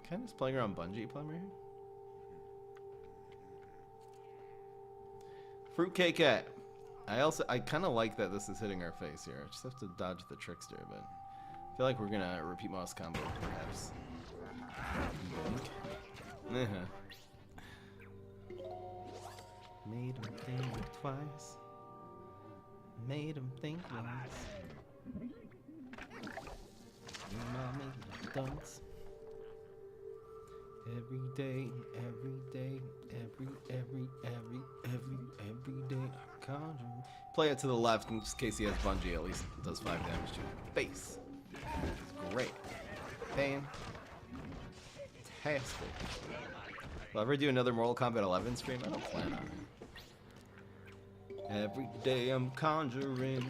Kind of just playing around Bungie plumber here. Fruitcake Cat. I kind of like that this is hitting our face here. I just have to dodge the trickster, but I feel like we're gonna repeat mouse combo perhaps. Made him think twice. Made him think once. Mommy dunks. Every day, conjure. Play it to the left in case he has Bungie, at least it does 5 damage to your face. It's great. Fantastic. Will I ever do another Mortal Kombat 11 stream? I don't plan on it. Every day I'm conjuring.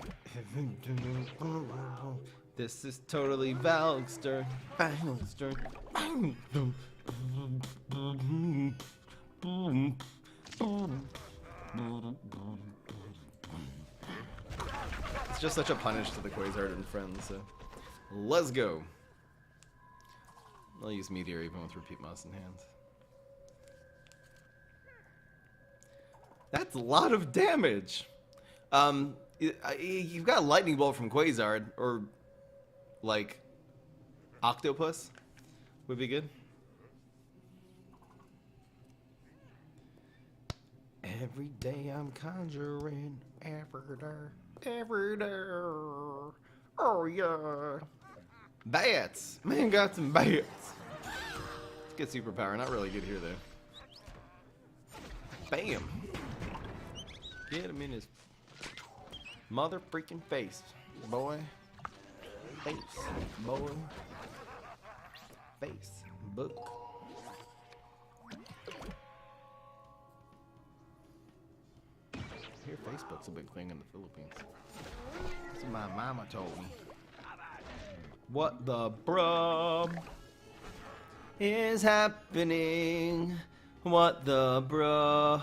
This is totally Valgster. Valgster. It's just such a punish to the Quasar and friends, so let's go. I'll use Meteor even with repeat mouse in hand. That's a lot of damage. You've got Lightning Bolt from Quasar, or like Octopus would be good. Every day I'm conjuring, every day. Oh yeah. Bats! Man got some bats. Let's get superpower. Not really good here though. Bam! Get him in his mother freaking face, boy. Face, boy. Face, book. Here, Facebook's a big thing in the Philippines. That's what my mama told me. What the bruh is happening? What the bruh?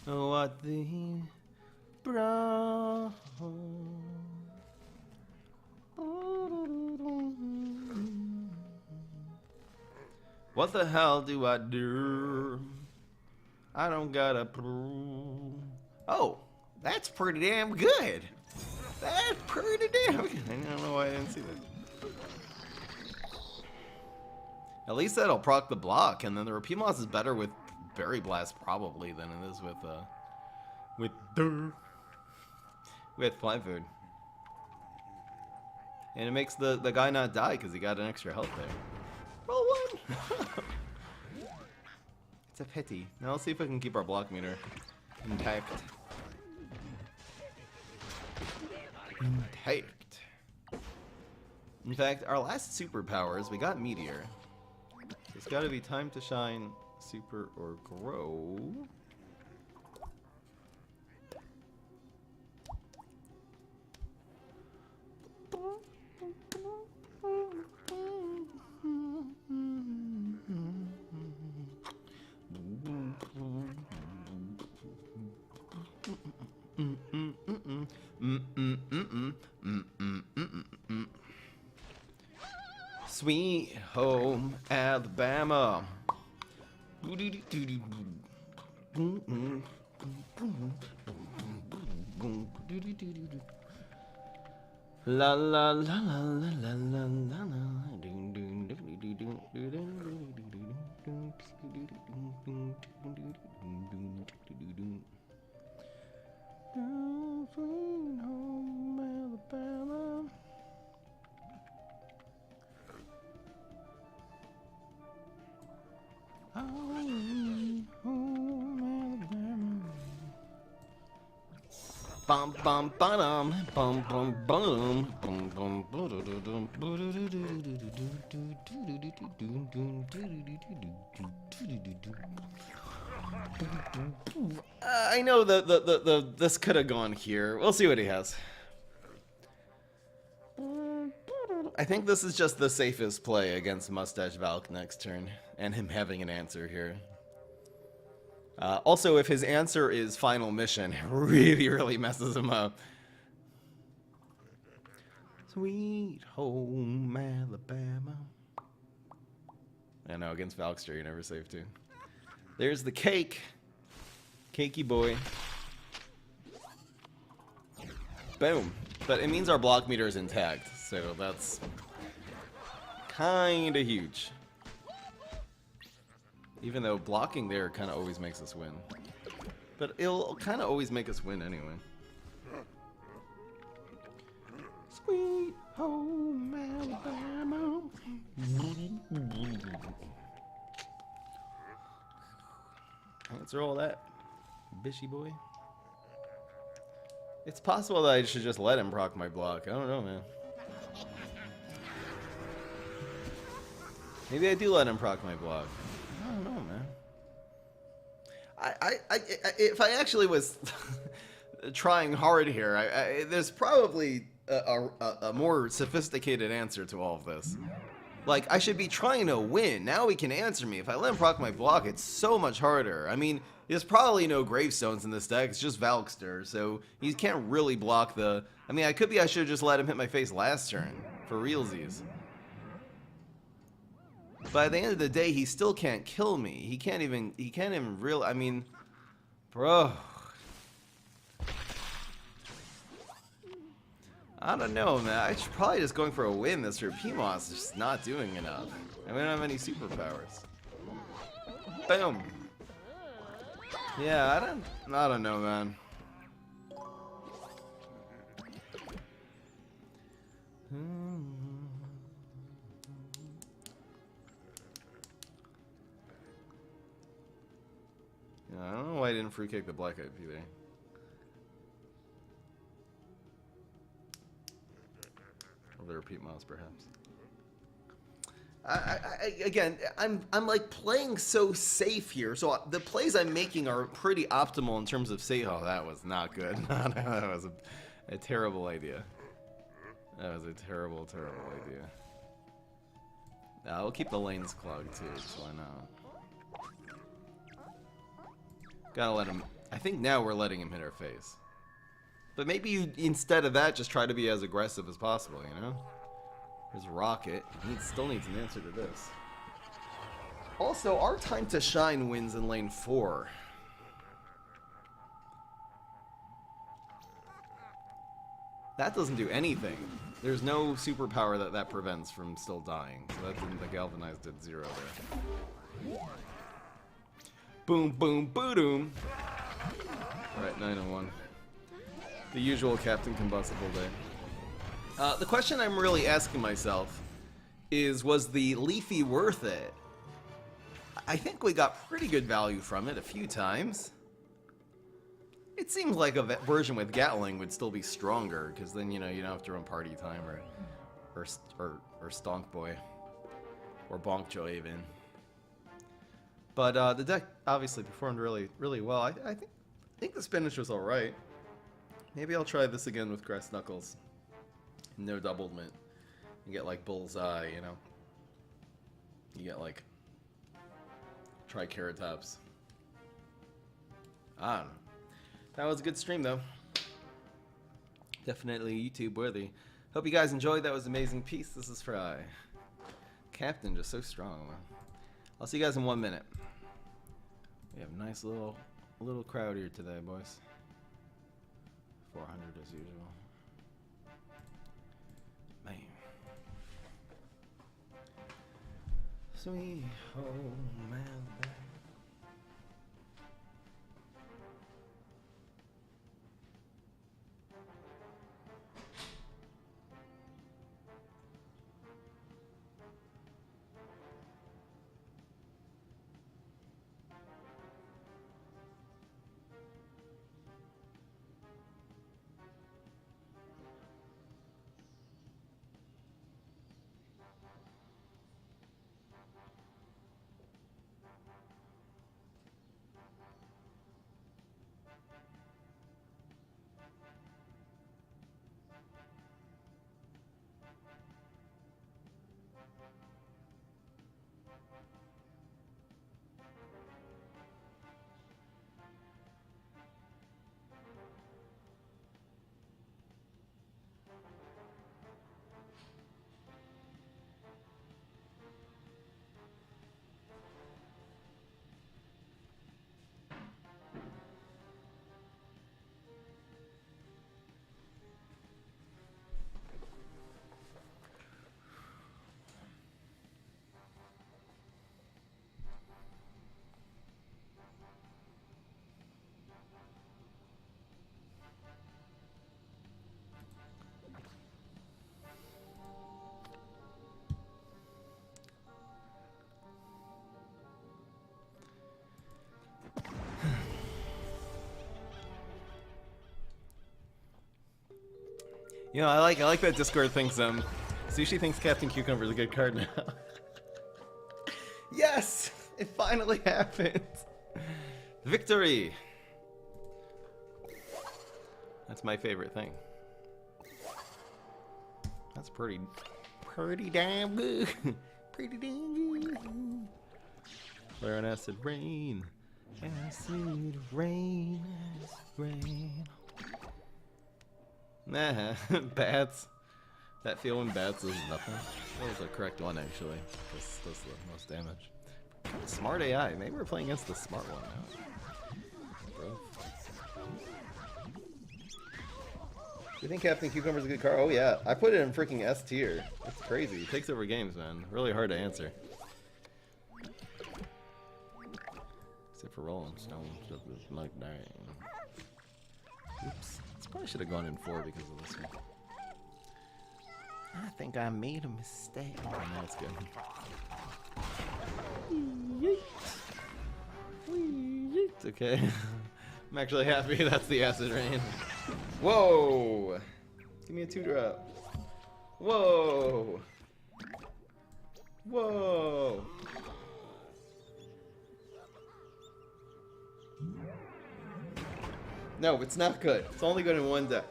What the bruh? What the hell do I do? I don't gotta prove. Oh, that's pretty damn good. That's pretty damn good. I don't know why I didn't see that. At least that'll proc the block, and then the repeat mouse is better with Berry Blast probably than it is with Plant Food. And it makes the guy not die because he got an extra health there. Roll one. It's a pity. Now let's see if we can keep our block meter intact. Intact. In fact, our last superpowers, we got Meteor. It's got to be time to shine, super, or grow. Sweet home Alabama. La la la la la la la la. Sweet home Bum bum bum bum bum bum bum bum I know the this could have gone here. We'll see what he has. I think this is just the safest play against Mustache Valk next turn, and him having an answer here. Also, if his answer is Final Mission, it really messes him up. Sweet home Alabama. I know, against Valkster, you never save too. There's the cake. Cakey boy. Boom. But it means our block meter is intact, so that's kinda huge. Even though blocking there kind of always makes us win. But it'll kind of always make us win anyway. Sweet home Alabama. Answer all that, bishy boy. It's possible that I should just let him proc my block. I don't know, man. Maybe I do let him proc my block. I don't know, man. If I actually was trying hard here, there's probably a more sophisticated answer to all of this. Like, I should be trying to win. Now he can answer me. If I let him proc my block, it's so much harder. I mean, there's probably no gravestones in this deck. It's just Valkster, so he can't really block the... I mean, I should have just let him hit my face last turn, for realsies. But at the end of the day, he still can't kill me. He can't even real... I mean, bro... I don't know, man. I should probably just going for a win. This PMOS is just not doing enough. And we don't have any superpowers. Boom. Yeah, I don't know, man. Yeah, I don't know why I didn't free kick the Black Eyed either. Or the repeat mouse, perhaps. Again, I'm like playing so safe here. So the plays I'm making are pretty optimal in terms of safe. Oh, that was not good. That was a terrible idea. That was a terrible idea. We'll keep the lanes clogged too, so why not? Gotta let him. I think now we're letting him hit our face. But maybe you, instead of that, just try to be as aggressive as possible, you know? There's Rocket. He still needs an answer to this. Also, our time to shine wins in lane 4. That doesn't do anything. There's no superpower that prevents from still dying. So that didn't, the Galvanized did 0 there. Boom, boom, boom. Alright, 9-1. The usual Captain Combustible day. The question I'm really asking myself is, was the Leafy worth it? I think we got pretty good value from it a few times. It seems like a version with Gatling would still be stronger, because then, you know, you don't have to run Party Time or Stonk Boy or Bonk Joy even. But the deck obviously performed really well. I think the spinach was all right. Maybe I'll try this again with Grass Knuckles. No doublement. You get like Bullseye, you know. You get like Triceratops. I don't know. That was a good stream though. Definitely YouTube worthy. Hope you guys enjoyed. That was an amazing piece. This is Fry. Captain just so strong, man. I'll see you guys in 1 minute. We have a nice little crowd here today, boys. 400 as usual. Man. Sweet home Alabama. You know, I like that Discord thinks Sushi thinks Captain Cucumber is a good card now. Yes! It finally happened! Victory! That's my favorite thing. That's pretty damn good. Pretty damn good. Flare on acid rain. Acid rain. Acid rain. Nah, bats. That feel when bats does nothing. That was the correct one actually. This does the most damage. Kind of smart AI. Maybe we're playing against the smart one now. Bro. You think Captain Cucumber's a good card? Oh yeah, I put it in freaking S tier. It's crazy. It takes over games, man. Really hard to answer. Except for Rolling Stones, like dang. Oops. This probably should have gone in 4 because of this one. I think I made a mistake. Oh, no, it's good. It's okay. I'm actually happy that's the acid rain. Whoa! Give me a 2-drop. Whoa! Whoa! No, it's not good. It's only good in one deck.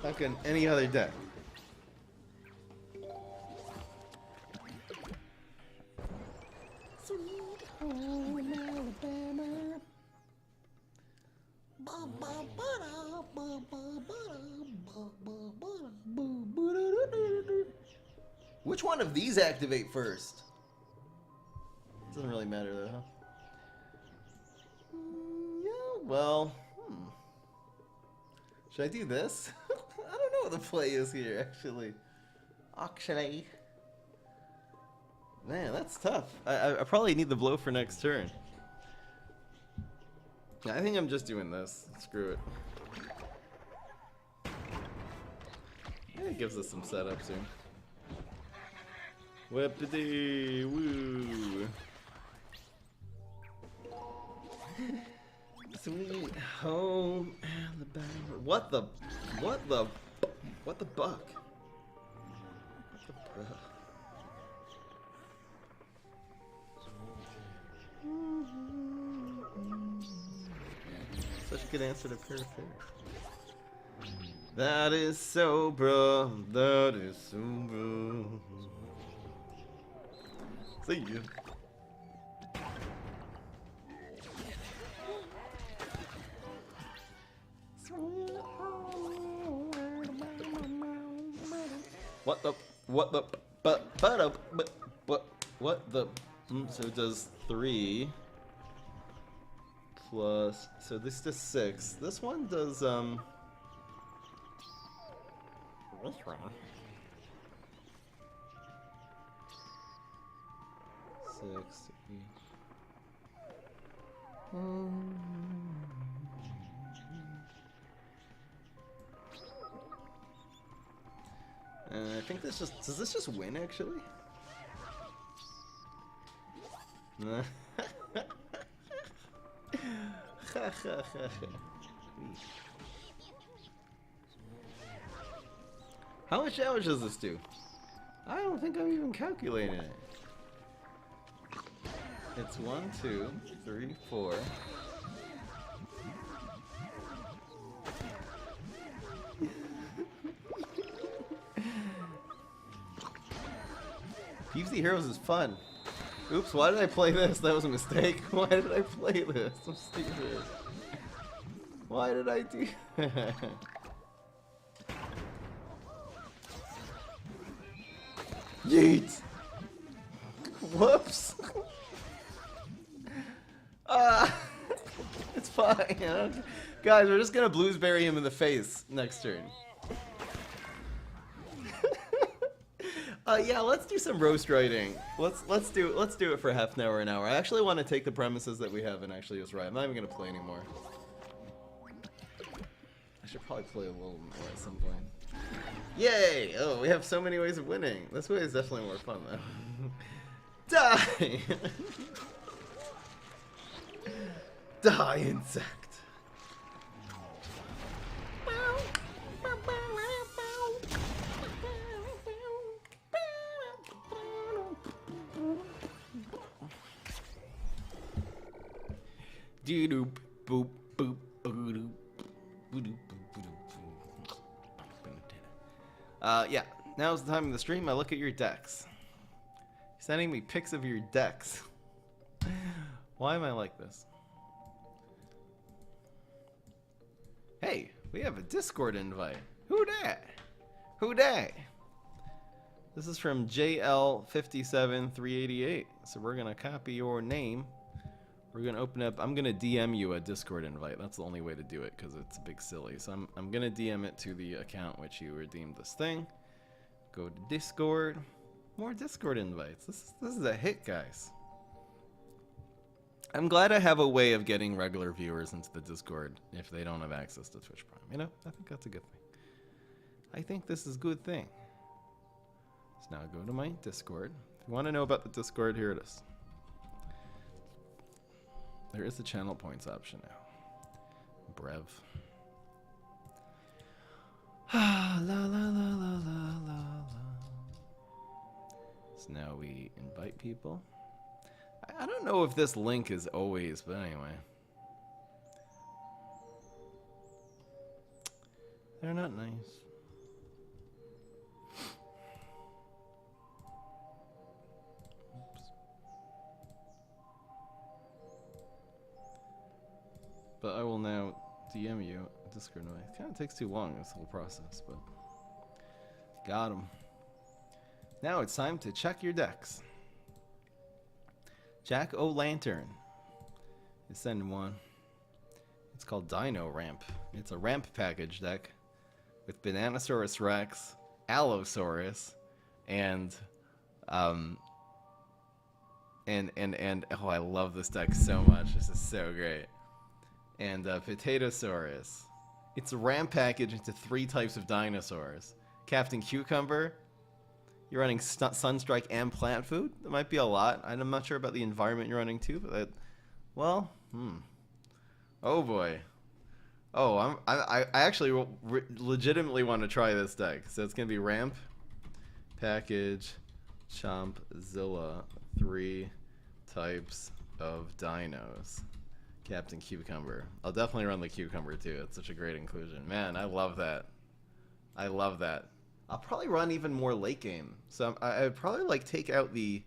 Not good in any other deck. Sweet home Alabama. Which one of these activate first? Doesn't really matter though, huh? Yeah, well, should I do this? I don't know what the play is here, actually. Man, that's tough. I probably need the blow for next turn. Yeah, I think I'm just doing this. Screw it. Yeah, it gives us some setup soon. Whippity woo. Sweet home Alabama. What the buck? What the bro? Such a good answer to pair. That is so bro. That is so bro. See you. What the so it does 3 plus, so this does 6. This one does this one 6 each. I think this just, does this just win actually? How much damage does this do? I don't think I'm even calculating it. It's 1, 2, 3, 4. PvZ Heroes is fun. Oops, why did I play this? That was a mistake. Why did I play this? I'm stupid. Why did I do that? Yeet! Whoops! It's fine. Guys, we're just gonna bluesberry him in the face next turn. Yeah, let's do some roast writing. Let's do it for half an hour, an hour. I actually want to take the premises that we have and actually just write. I'm not even gonna play anymore. I should probably play a little more at some point. Yay! Oh, we have so many ways of winning. This way is definitely more fun though. Die! Die, insect. Doop, boop, boop, boop, boop, yeah. Now's the time of the stream. I look at your decks. You're sending me pics of your decks. Why am I like this? Hey, we have a Discord invite. Who dat? Who dat? This is from JL57388. So we're gonna copy your name. We're gonna open up. I'm gonna DM you a Discord invite. That's the only way to do it because it's a big silly. So I'm gonna DM it to the account which you redeemed this thing. Go to Discord. More Discord invites. This is a hit, guys. I'm glad I have a way of getting regular viewers into the Discord if they don't have access to Twitch Prime. You know, I think that's a good thing. I think this is a good thing. So now go to my Discord. If you want to know about the Discord, here it is. There is a channel points option now. Brev. La la la la la la la. So now we invite people. I don't know if this link is always, but anyway. They're not nice. Oops. But I will now DM you a Discord invite. It kind of takes too long, this whole process, but got him. Now it's time to check your decks. Jack O'Lantern is sending one. It's called Dino Ramp. It's a ramp package deck with Bananasaurus Rex, Allosaurus, and oh, I love this deck so much. This is so great. And Potatosaurus. It's a ramp package into 3 types of dinosaurs. Captain Cucumber. You're running Sunstrike and Plant Food? That might be a lot. I'm not sure about the environment you're running too, but well, oh boy. Oh, I actually legitimately want to try this deck. So it's gonna be Ramp, Package, Chompzilla, 3 types of dinos. Captain Cucumber. I'll definitely run the Cucumber too. It's such a great inclusion. Man, I love that. I love that. I'll probably run even more late game. So I'd probably like take out the,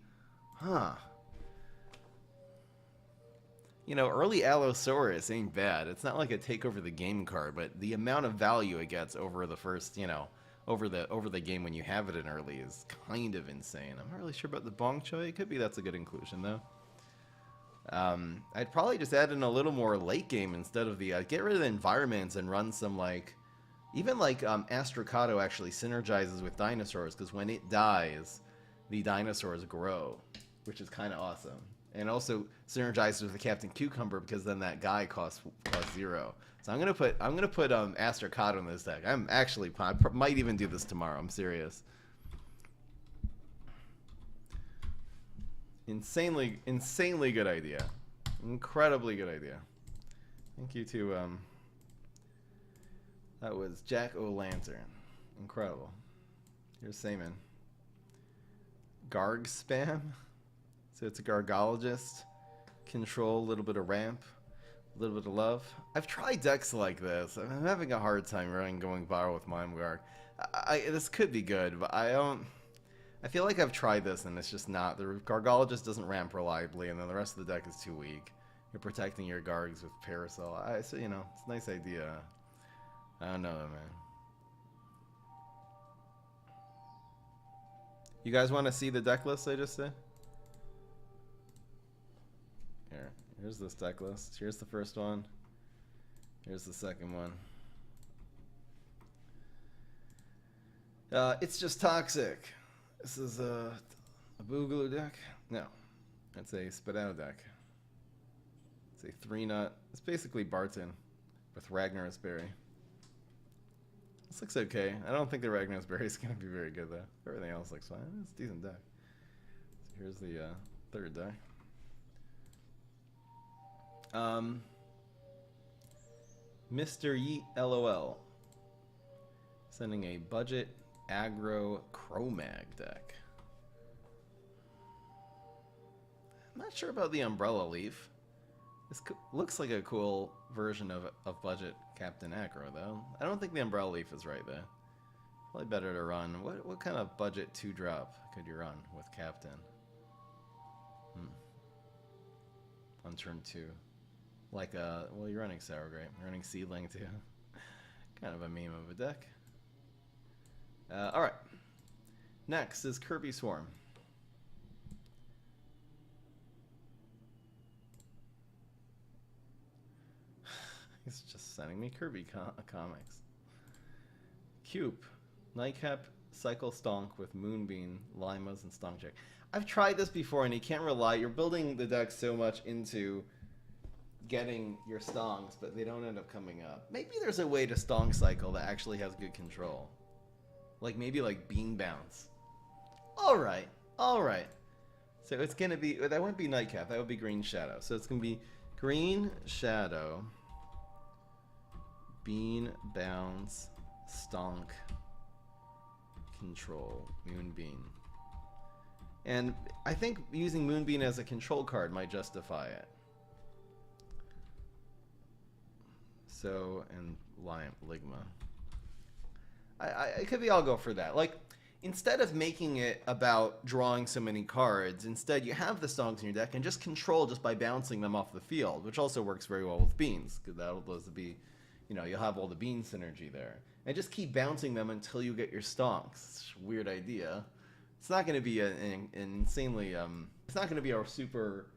you know, early Allosaurus ain't bad. It's not like a take over the game card, but the amount of value it gets over the first, you know, over the game when you have it in early is kind of insane. I'm not really sure about the Bong Choy. It could be that's a good inclusion though. I'd probably just add in a little more late game instead of the get rid of the environments and run some like. Even like Astrocado actually synergizes with dinosaurs because when it dies, the dinosaurs grow, which is kind of awesome. And also synergizes with the Captain Cucumber because then that guy costs 0. So I'm gonna put Astrocado in this deck. I might even do this tomorrow. I'm serious. Insanely good idea. Incredibly good idea. Thank you to that was Jack O'Lantern. Incredible. Here's Sayman. Garg spam. So it's a Gargologist. Control, a little bit of ramp. A little bit of love. I've tried decks like this. I'm having a hard time going Borrow with Mime Garg. This could be good, but I feel like I've tried this and it's just not. The Gargologist doesn't ramp reliably and then the rest of the deck is too weak. You're protecting your Gargs with Parasol. So, you know, it's a nice idea. I don't know, man. You guys want to see the deck list I just said? Here's this deck list. Here's the first one. Here's the second one. It's just toxic. This is a Boogaloo deck? No. It's a Spadao deck. It's a 3-nut. It's basically Barton with Ragnar's Berry. This looks okay. I don't think the Ragnar's Berry is going to be very good, though. Everything else looks fine. It's a decent deck. So here's the third deck. Mr. Yeet LOL. Sending a budget aggro Cro-Mag deck. I'm not sure about the Umbrella Leaf. This looks like a cool version of budget Captain Acro, though. I don't think the Umbrella Leaf is right, though. Probably better to run. What kind of budget 2-drop could you run with Captain? On turn 2. Like, well, you're running Sour Grape. You're running Seedling, too. Kind of a meme of a deck. Alright. Next is Kirby Swarm. He's just sending me Kirby comics. Cube. Nightcap, Cycle Stonk with Moonbeam, Limas, and Stonkjack. I've tried this before, and you can't rely. You're building the deck so much into getting your Stonks, but they don't end up coming up. Maybe there's a way to Stonk Cycle that actually has good control. Like, maybe like Bean Bounce. Alright, alright. So it's going to be, that wouldn't be Nightcap, that would be Green Shadow. So it's going to be Green Shadow, Bean Bounce, Stonk, Control, Moonbeam. And I think using Moonbeam as a control card might justify it. So, and Ligma. It could be I'll go for that. Like, instead of making it about drawing so many cards, instead you have the Stonks in your deck and just control just by bouncing them off the field, which also works very well with Beans, because that'll be, you know, you'll have all the Bean synergy there. And just keep bouncing them until you get your Stonks. It's a weird idea. It's not going to be an insanely, it's not going to be a super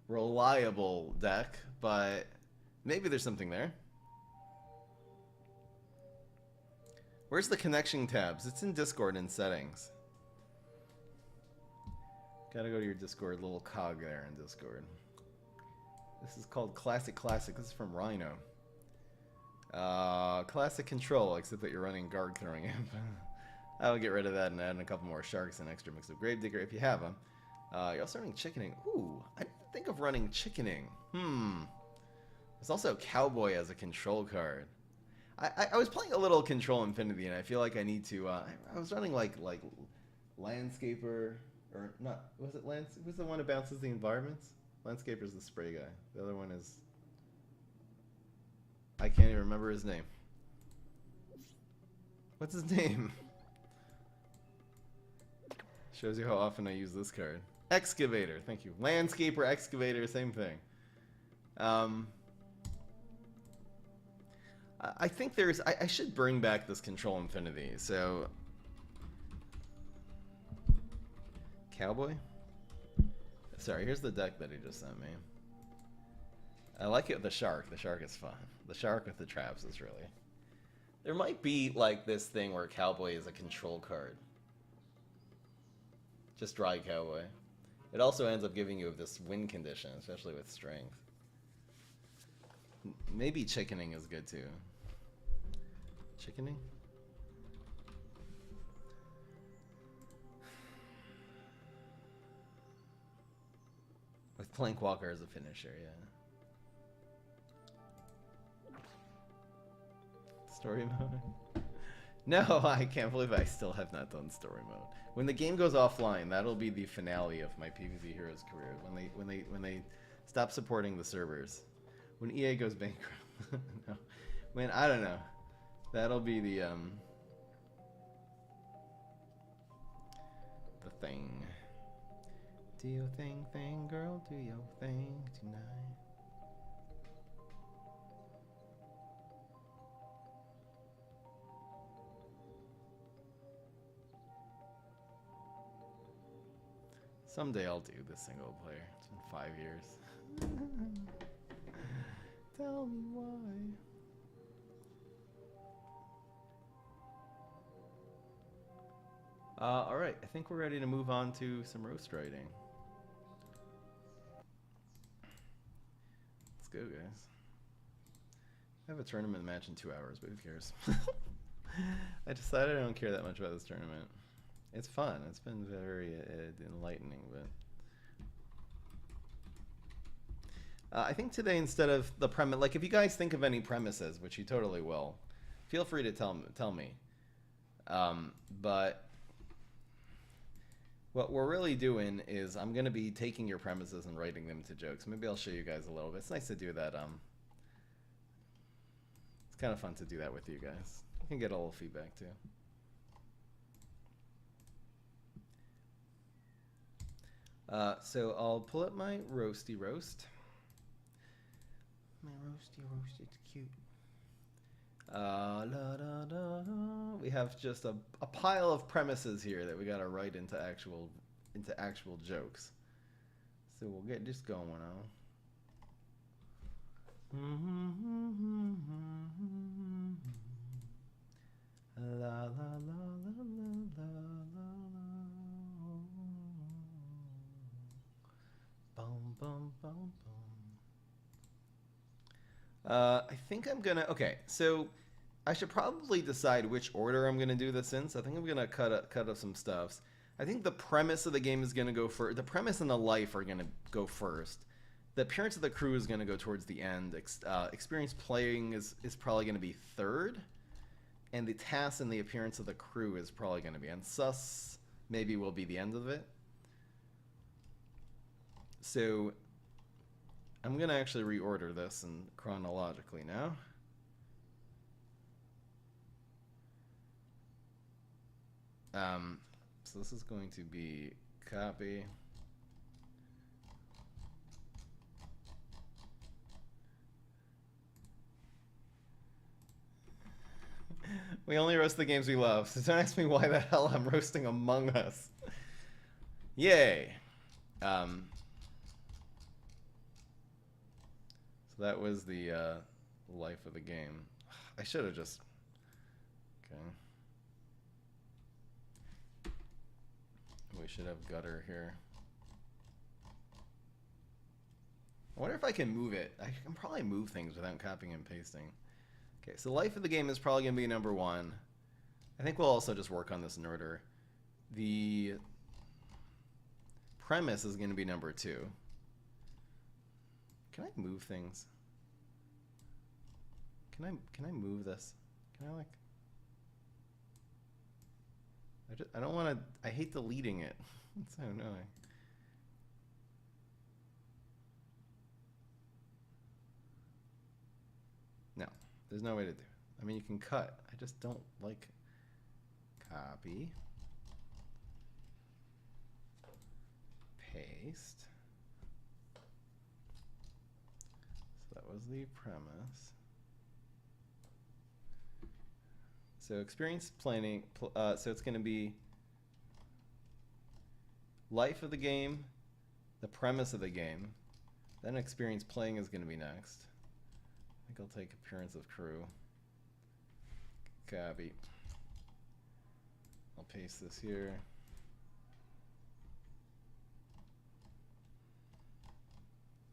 reliable deck, but maybe there's something there. Where's the connection tabs? It's in Discord in settings. Gotta go to your Discord, little cog there in Discord. This is called Classic. This is from Rhino. Classic control, except that you're running Guard Throwing Imp. I'll get rid of that and add in a couple more Sharks and extra mix of Gravedigger if you have them. You're also running Chickening. Ooh, I didn't think of running Chickening. There's also Cowboy as a control card. I was playing a little Control Infinity, and I feel like I need to. I was running like Landscaper, or not? Was it Who's the one that bounces the environments? Landscaper's the spray guy. The other one is. I can't even remember his name. What's his name? Shows you how often I use this card. Excavator, thank you. Landscaper, Excavator, same thing. I think there's... I should bring back this Control Infinity, so... Cowboy? Sorry, here's the deck that he just sent me. I like it with the Shark. The Shark is fun. The Shark with the traps is really... There might be, like, this thing where Cowboy is a control card. Just dry Cowboy. It also ends up giving you this win condition, especially with strength. Maybe Chickening is good, too. Chickening? With Plankwalker as a finisher, yeah. Story mode? No, I can't believe I still have not done story mode. When the game goes offline, that'll be the finale of my PvP Heroes career. When they stop supporting the servers. When EA goes bankrupt. No. When I don't know. That'll be the thing. Do your thing, girl, do your thing tonight. Someday I'll do this single player. It's been 5 years. Tell me why. Alright, I think we're ready to move on to some roast writing. Let's go, guys. I have a tournament match in 2 hours, but who cares? I decided I don't care that much about this tournament. It's fun. It's been very enlightening, but... I think today, instead of the premise... Like, if you guys think of any premises, which you totally will, feel free to tell me. But... what we're really doing is I'm going to be taking your premises and writing them into jokes. Maybe I'll show you guys a little bit. It's nice to do that. It's kind of fun to do that with you guys. You can get a little feedback too. So I'll pull up my roasty roast. My roasty roast, it's cute. We have just a pile of premises here that we gotta write into actual jokes. So we'll get this going on. La la la la la la la. Bum bum bum bum. I think I'm gonna. Okay, so I should probably decide which order I'm gonna do this in. So I think I'm gonna cut up some stuffs. I think the premise of the game is gonna go first. The premise and the life are gonna go first. The appearance of the crew is gonna go towards the end. Experience playing is probably gonna be third, and the task and the appearance of the crew is probably gonna be. And sus maybe will be the end of it. So I'm gonna actually reorder this and chronologically now. So this is going to be copy. We only roast the games we love, so don't ask me why the hell I'm roasting Among Us. Yay. So that was the life of the game. I should have just... Okay. We should have gutter here. I wonder if I can move it. I can probably move things without copying and pasting. Okay, so life of the game is probably going to be number 1. I think we'll also just work on this in order. The premise is going to be number 2. Can I move things? Can I move this? Can I like... I don't want to... I hate deleting it. It's so annoying. No, there's no way to do it. I mean, you can cut. I just don't like... Copy. Paste. So that was the premise. So experience planning, so it's going to be life of the game, the premise of the game, then experience playing is going to be next. I think I'll take appearance of crew. Copy. I'll paste this here.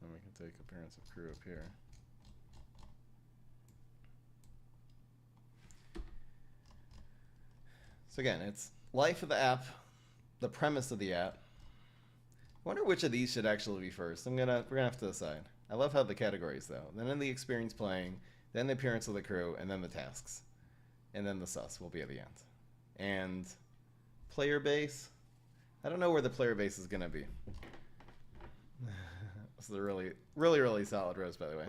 And we can take appearance of crew up here. So again, it's life of the app, the premise of the app. I wonder which of these should actually be first. We're gonna have to decide. I love how the categories though. Then in the experience playing, then the appearance of the crew, and then the tasks. And then the sus will be at the end. And player base. I don't know where the player base is gonna be. This is a really solid roast, by the way.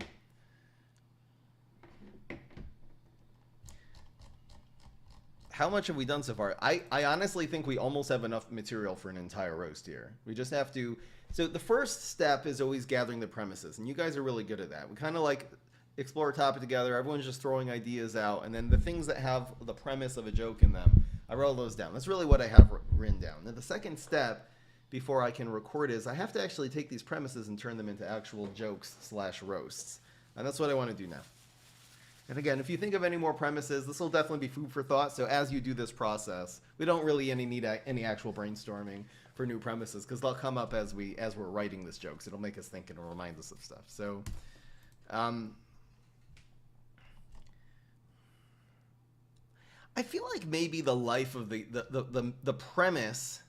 How much have we done so far? I honestly think we almost have enough material for an entire roast here. We just have to... So the first step is always gathering the premises, and you guys are really good at that. We kind of like explore a topic together. Everyone's just throwing ideas out, and then the things that have the premise of a joke in them, I roll those down. That's really what I have written down. Now the second step before I can record is I have to actually take these premises and turn them into actual jokes/roasts. And that's what I want to do now. And again, if you think of any more premises, this will definitely be food for thought. So as you do this process, we don't really need any actual brainstorming for new premises because they'll come up as we're writing this joke. So it'll make us think and it'll remind us of stuff. So, I feel like maybe the life of the premise.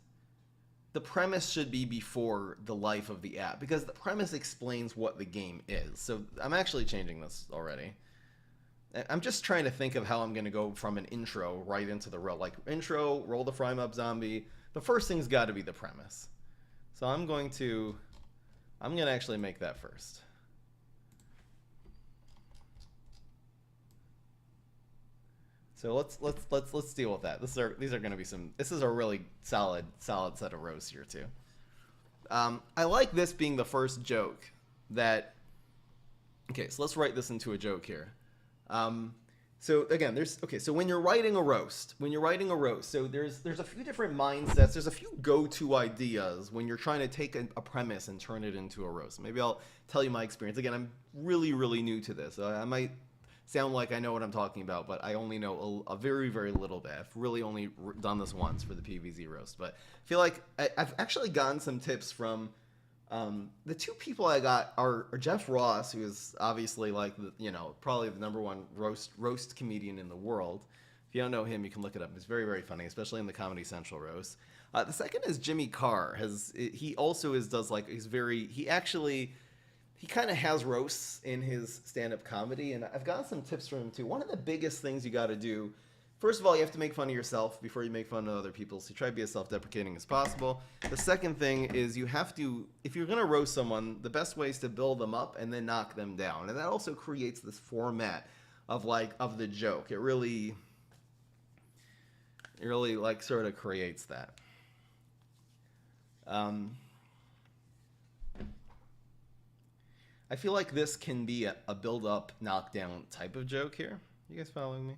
The premise should be before the life of the app because the premise explains what the game is. So I'm actually changing this already. I'm just trying to think of how I'm going to go from an intro right into the real, like intro, roll the fry mob zombie. The first thing's got to be the premise. So I'm going to actually make that first. So let's deal with that. These are going to be some. This is a really solid set of rows here too. I like this being the first joke that. Okay, so let's write this into a joke here. So again, so when you're writing a roast, so there's a few different mindsets. There's a few go-to ideas when you're trying to take a premise and turn it into a roast. Maybe I'll tell you my experience. Again, I'm really new to this. I might sound like I know what I'm talking about, but I only know a very little bit. I've really only done this once for the PVZ roast, but I feel like I've actually gotten some tips from the two people I got are Jeff Ross, who is obviously like probably the #1 roast comedian in the world. If you don't know him, you can look it up. He's very funny, especially in the Comedy Central roast. The second is Jimmy Carr. He kind of has roasts in his stand-up comedy, and I've gotten some tips from him too. One of the biggest things you got to do, first of all, you have to make fun of yourself before you make fun of other people, so try to be as self-deprecating as possible. The second thing is you have to, if you're going to roast someone, the best way is to build them up and then knock them down, and that also creates this format of the joke. It really like sort of creates that. I feel like this can be a build-up, knockdown type of joke here. You guys following me?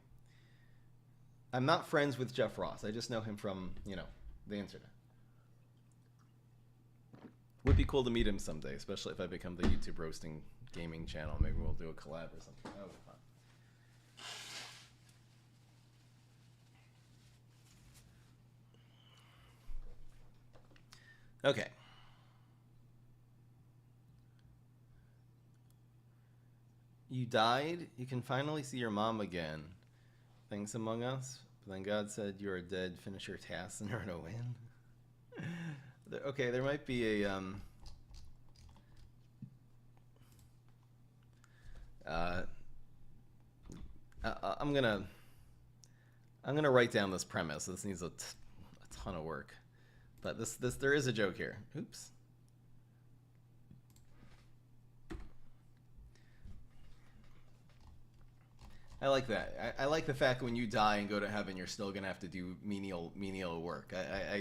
I'm not friends with Jeff Ross. I just know him from, the internet. Would be cool to meet him someday, especially if I become the YouTube roasting gaming channel. Maybe we'll do a collab or something. That would be fun. Okay. You died, you can finally see your mom again. Things among us. But then God said, you are dead, finish your tasks and earn a win. Okay, there might be a... I'm gonna write down this premise. This needs a ton of work. But there is a joke here. Oops. I like that. I like the fact that when you die and go to heaven, you're still gonna have to do menial work.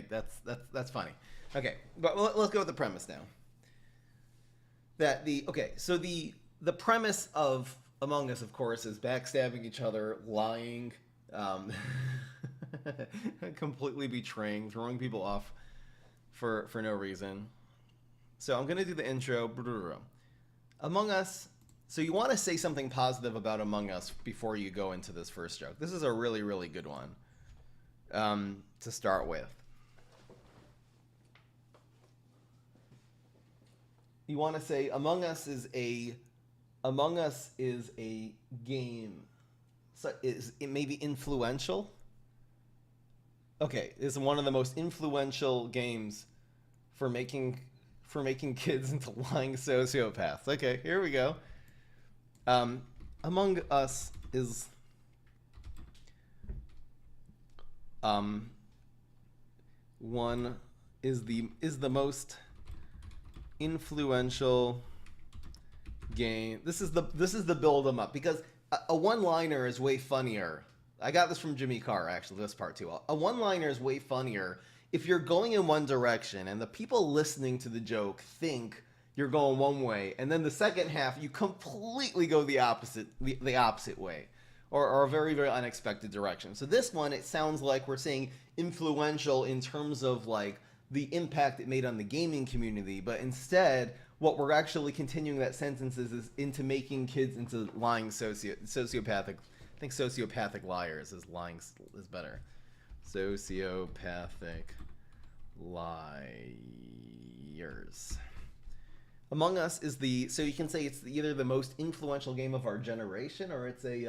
That's funny. Okay, but let's go with the premise now. So the premise of Among Us, of course, is backstabbing each other, lying, completely betraying, throwing people off for no reason. So I'm gonna do the intro. Among Us. So you want to say something positive about Among Us before you go into this first joke. This is a really good one to start with. You want to say Among Us is a game. So it may be influential. Okay, it's one of the most influential games for making kids into lying sociopaths. Okay, here we go. Among Us is the most influential game. This is the build 'em up, because a one-liner is way funnier. I got this from Jimmy Carr, actually, this part too. A one-liner is way funnier if you're going in one direction and the people listening to the joke think you're going one way, and then the second half you completely go the opposite way, or a very unexpected direction. So this one, it sounds like we're saying influential in terms of like the impact it made on the gaming community, but instead what we're actually continuing that sentence is into making kids into lying sociopathic. I think sociopathic liars is lying is better. Sociopathic liars. Among Us is so you can say it's either the most influential game of our generation, or it's we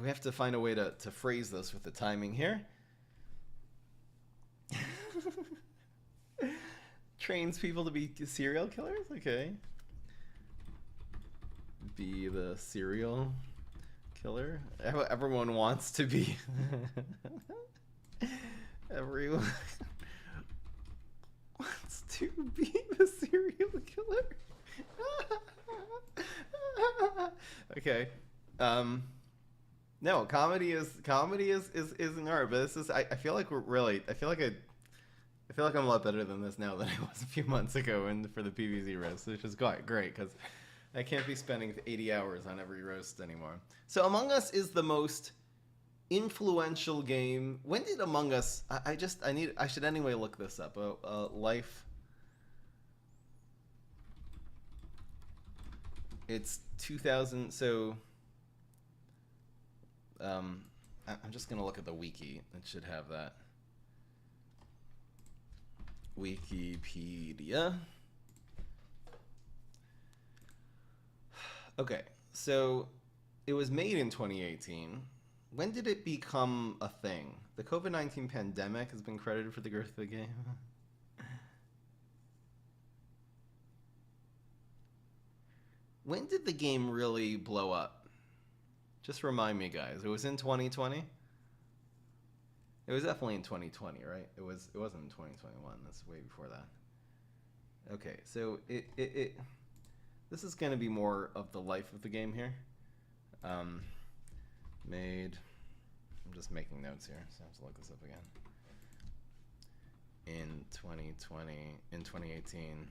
have to find a way to phrase this with the timing here. Trains people to be serial killers? Okay. Be the serial killer. Everyone wants to be. Everyone wants to be the serial killer. Okay. No, comedy is an art, but this is I feel like we're really I feel like I'm a lot better than this now than I was a few months ago and for the PvZ roast, which is quite great because I can't be spending 80 hours on every roast anymore. So Among Us is the most influential game. When did Among Us? I should anyway look this up. Life. It's 2000. So I'm just gonna look at the wiki. It should have that. Wikipedia. Okay, so it was made in 2018. When did it become a thing? The COVID-19 pandemic has been credited for the growth of the game. When did the game really blow up? Just remind me, guys. It was in 2020? It was definitely in 2020, right? It wasn't in 2021. That's way before that. Okay, so this is going to be more of the life of the game here. Made. I'm just making notes here, so I have to look this up again. In 2018,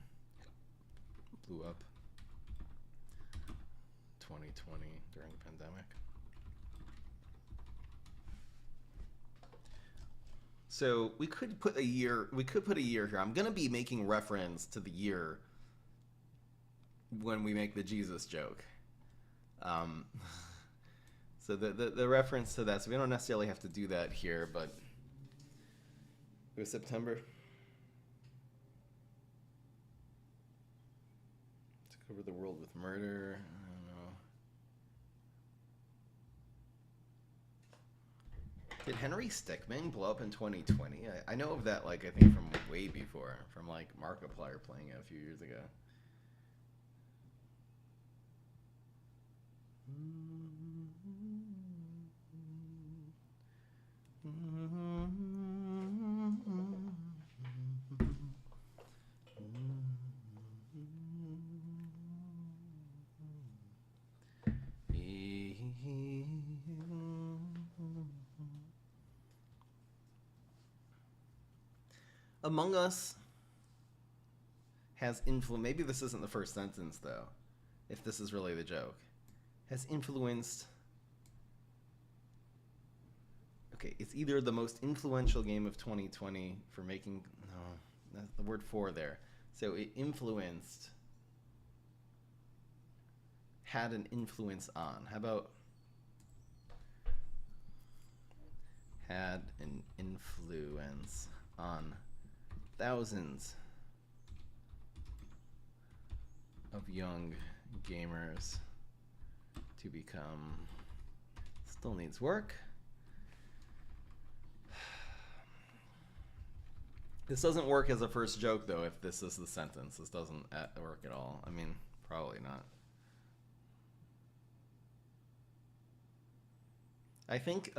blew up. 2020 during the pandemic. So we could put a year. We could put a year here. I'm gonna be making reference to the year when we make the Jesus joke. So the reference to that. So we don't necessarily have to do that here, but it was September. Took over the world with murder. I don't know. Did Henry Stickmin blow up in 2020? I know of that, like, I think from way before, from like Markiplier playing it a few years ago. Among Us has influenced, maybe this isn't the first sentence though, if this is really the joke, has influenced, okay, it's either the most influential game of 2020 for making, no, that's the word for there. So it influenced, had an influence on. How about had an influence on thousands of young gamers to become, still needs work. This doesn't work as a first joke though if this is the sentence. This doesn't work at all. I mean, probably not. I think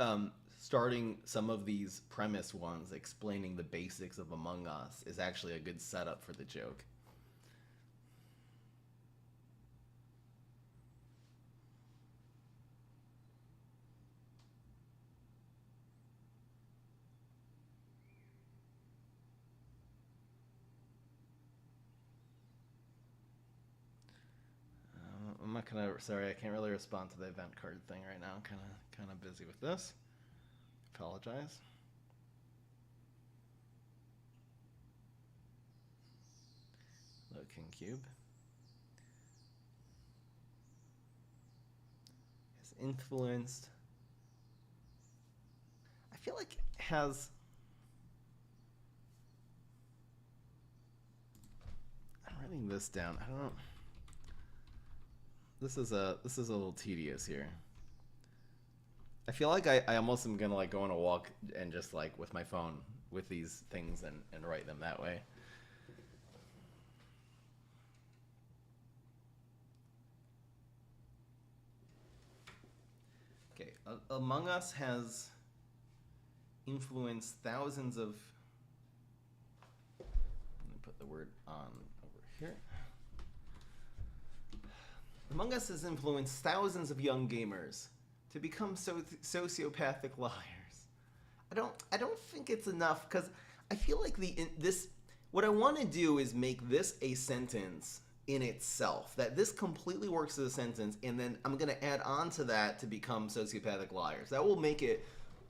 starting some of these premise ones, explaining the basics of Among Us, is actually a good setup for the joke. I'm not gonna, sorry, I can't really respond to the event card thing right now. I'm kind of busy with this. Apologize. King Cube has influenced. I feel like it has. I'm writing this down. I don't know. This is a little tedious here. I feel like I almost am gonna like go on a walk and just like with my phone with these things and write them that way. Among Us has influenced thousands of. Let me put the word on over here. Among Us has influenced thousands of young gamers to become sociopathic liars. I don't think it's enough, because I feel like what I want to do is make this a sentence in itself, that this completely works as a sentence, and then I'm going to add on to that to become sociopathic liars. That will make it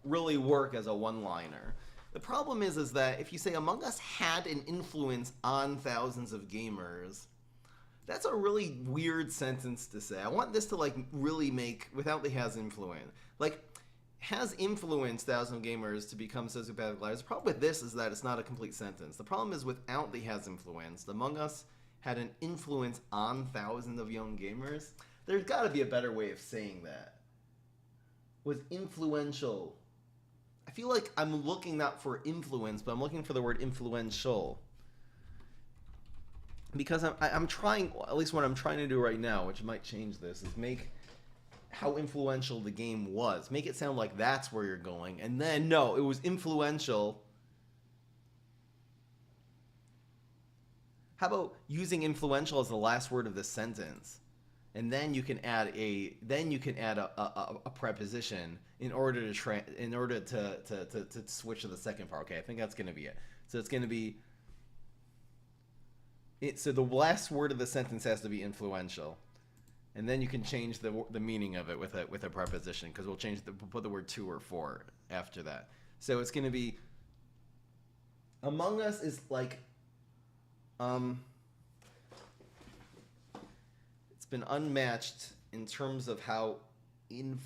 really work as a one-liner. The problem is that if you say Among Us had an influence on thousands of gamers, that's a really weird sentence to say. I want this to like really make, without the has influence, like has influenced thousands of gamers to become sociopathic liars. The problem with this is that it's not a complete sentence. The problem is without the has influenced, Among Us had an influence on thousands of young gamers. There's got to be a better way of saying that. Was influential. I feel like I'm looking not for influence, but I'm looking for the word influential. Because I'm trying, at least what I'm trying to do right now, which might change this, is make how influential the game was. Make it sound like that's where you're going. And then, no, it was influential. How about using influential as the last word of the sentence? And then you can add a preposition in order to switch to the second part. Okay, I think that's going to be it. So it's going to be so the last word of the sentence has to be influential, and then you can change the meaning of it with a preposition, because we'll put the word to or for after that. So it's going to be Among Us is like it's been unmatched in terms of how in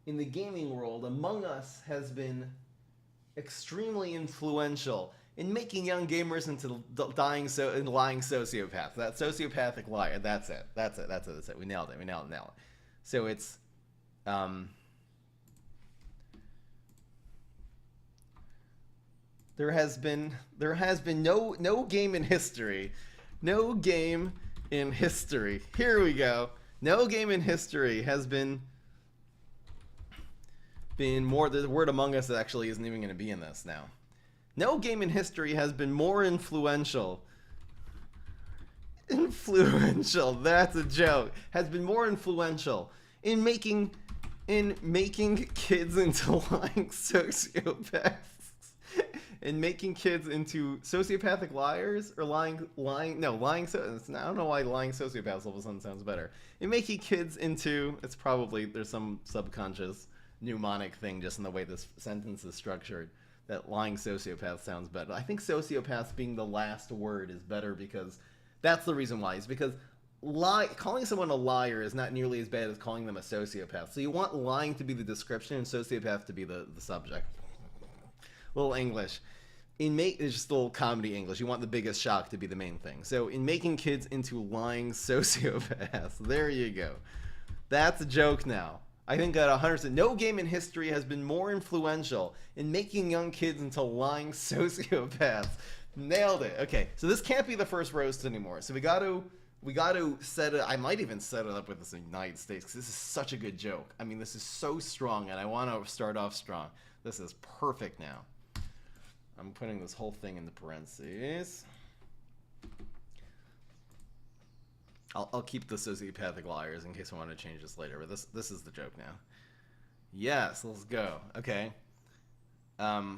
the gaming world, Among Us has been extremely influential in making young gamers into lying sociopaths. That sociopathic liar. That's it. We nailed it. So it's there has been no game in history. No game in history. Here we go. No game in history has been more. The word Among Us actually isn't even going to be in this now. No game in history has been more influential. Influential, that's a joke. Has been more influential in making kids into lying sociopaths. In making kids into sociopathic liars, or lying. I don't know why lying sociopaths all of a sudden sounds better. In making kids into, it's probably there's some subconscious mnemonic thing just in the way this sentence is structured, that lying sociopath sounds better. I think sociopaths being the last word is better, because that's the reason why. It's because calling someone a liar is not nearly as bad as calling them a sociopath. So you want lying to be the description and sociopath to be the subject. Little English. It's just a little comedy English. You want the biggest shock to be the main thing. So in making kids into lying sociopaths, there you go. That's a joke now. I think that 100%. No game in history has been more influential in making young kids into lying sociopaths. Nailed it. Okay, so this can't be the first roast anymore. So we got to set it. I might even set it up with this United States, because this is such a good joke. I mean, this is so strong, and I want to start off strong. This is perfect now. I'm putting this whole thing into parentheses. I'll keep the sociopathic liars in case I want to change this later, but this is the joke now. Yes, let's go. Okay. I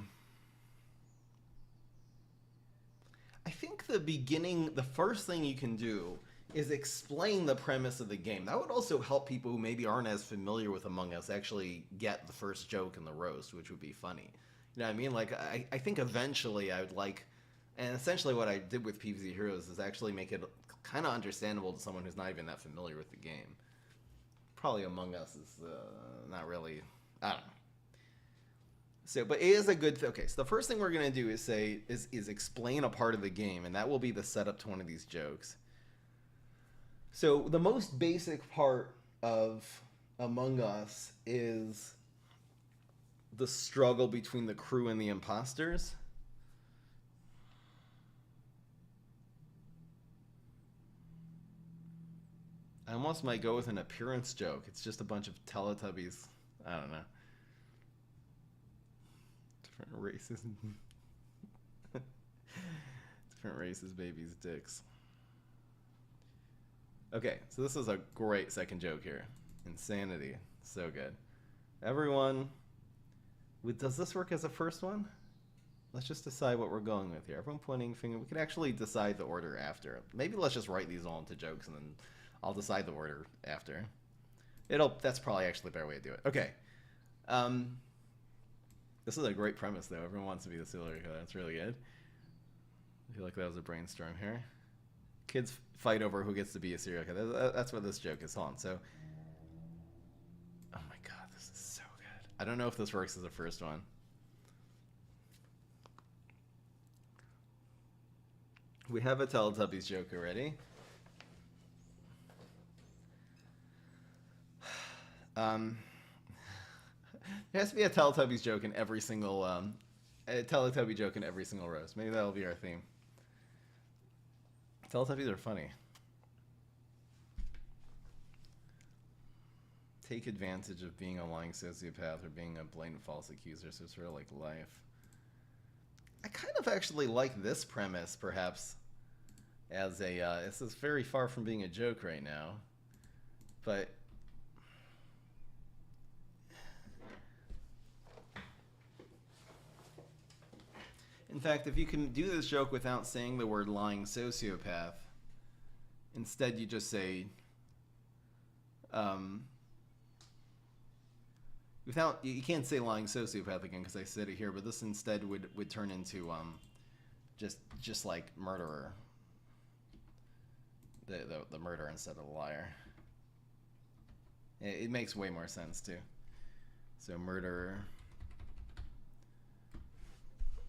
think the first thing you can do is explain the premise of the game. That would also help people who maybe aren't as familiar with Among Us actually get the first joke in the roast, which would be funny. You know what I mean? Like, I think eventually I would like, and essentially what I did with PvZ Heroes is actually make it kind of understandable to someone who's not even that familiar with the game. Probably Among Us is not really, I don't know. So, but it is a good okay, so the first thing we're going to do is explain a part of the game, and that will be the setup to one of these jokes. So the most basic part of Among Us is the struggle between the crew and the imposters. I almost might go with an appearance joke. It's just a bunch of Teletubbies. I don't know. Different races. Different races, babies, dicks. Okay, so this is a great second joke here. Insanity. So good. Everyone... Does this work as a first one? Let's just decide what we're going with here. Everyone pointing finger. We could actually decide the order after. Maybe let's just write these all into jokes and then I'll decide the order after. That's probably actually a better way to do it. Okay. This is a great premise though. Everyone wants to be the serial killer. That's really good. I feel like that was a brainstorm here. Kids fight over who gets to be a serial killer. That's what this joke is on. So, oh my god, this is so good. I don't know if this works as a first one. We have a Teletubbies joke already. There has to be a Teletubbies joke in every single a Teletubby joke in every single roast. Maybe that'll be our theme. Teletubbies are funny. Take advantage of being a lying sociopath or being a blatant false accuser, so it's sort of like life. I kind of actually like this premise, perhaps, as a, this is very far from being a joke right now, but in fact, if you can do this joke without saying the word lying sociopath, instead you just say, you can't say lying sociopath again because I said it here, but this instead would turn into just like murderer, the murderer instead of the liar. It makes way more sense too. So murderer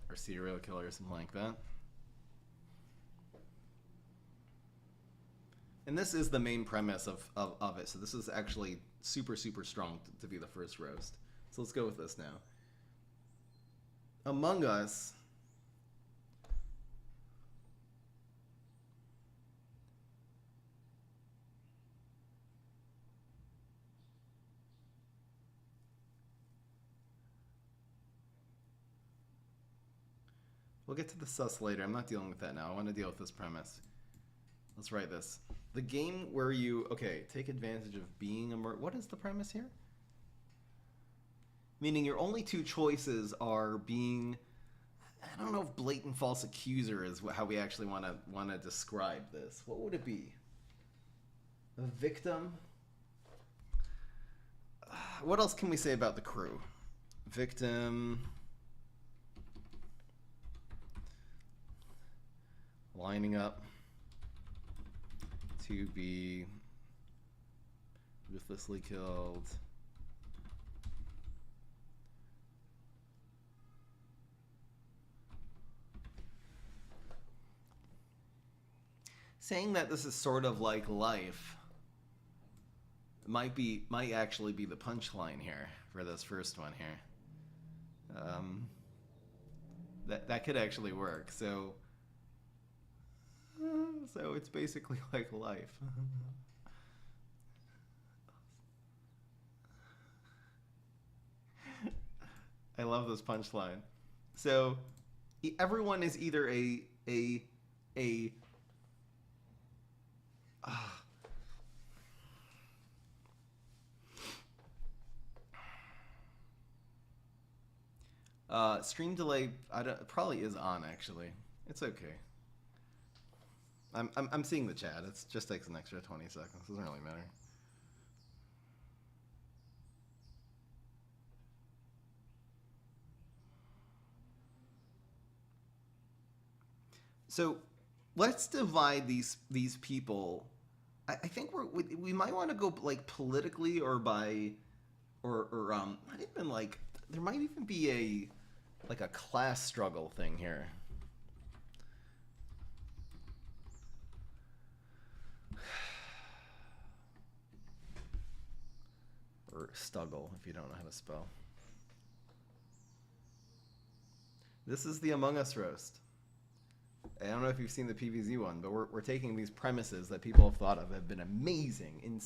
or serial killer or something like that. And this is the main premise of it. So this is actually super, super strong to be the first roast. So let's go with this now. Among Us. We'll get to the sus later. I'm not dealing with that now. I want to deal with this premise. Let's write this. The game where you, okay, take advantage of being a what is the premise here? Meaning your only two choices are being, I don't know if blatant false accuser is how we actually want to describe this. What would it be? A victim? What else can we say about the crew? Victim. Lining up to be ruthlessly killed. Saying that this is sort of like life might actually be the punchline here for this first one here. That could actually work. So it's basically like life. I love this punchline. So everyone is either stream delay probably is on actually. It's okay. I'm seeing the chat. It just takes an extra 20 seconds. Doesn't really matter. So let's divide these people. I think we might want to go like politically or by or not even like there might even be a class struggle thing here. Or stuggle if you don't know how to spell. This is the Among Us roast. I don't know if you've seen the PVZ one, but we're taking these premises that people have thought of have been amazing,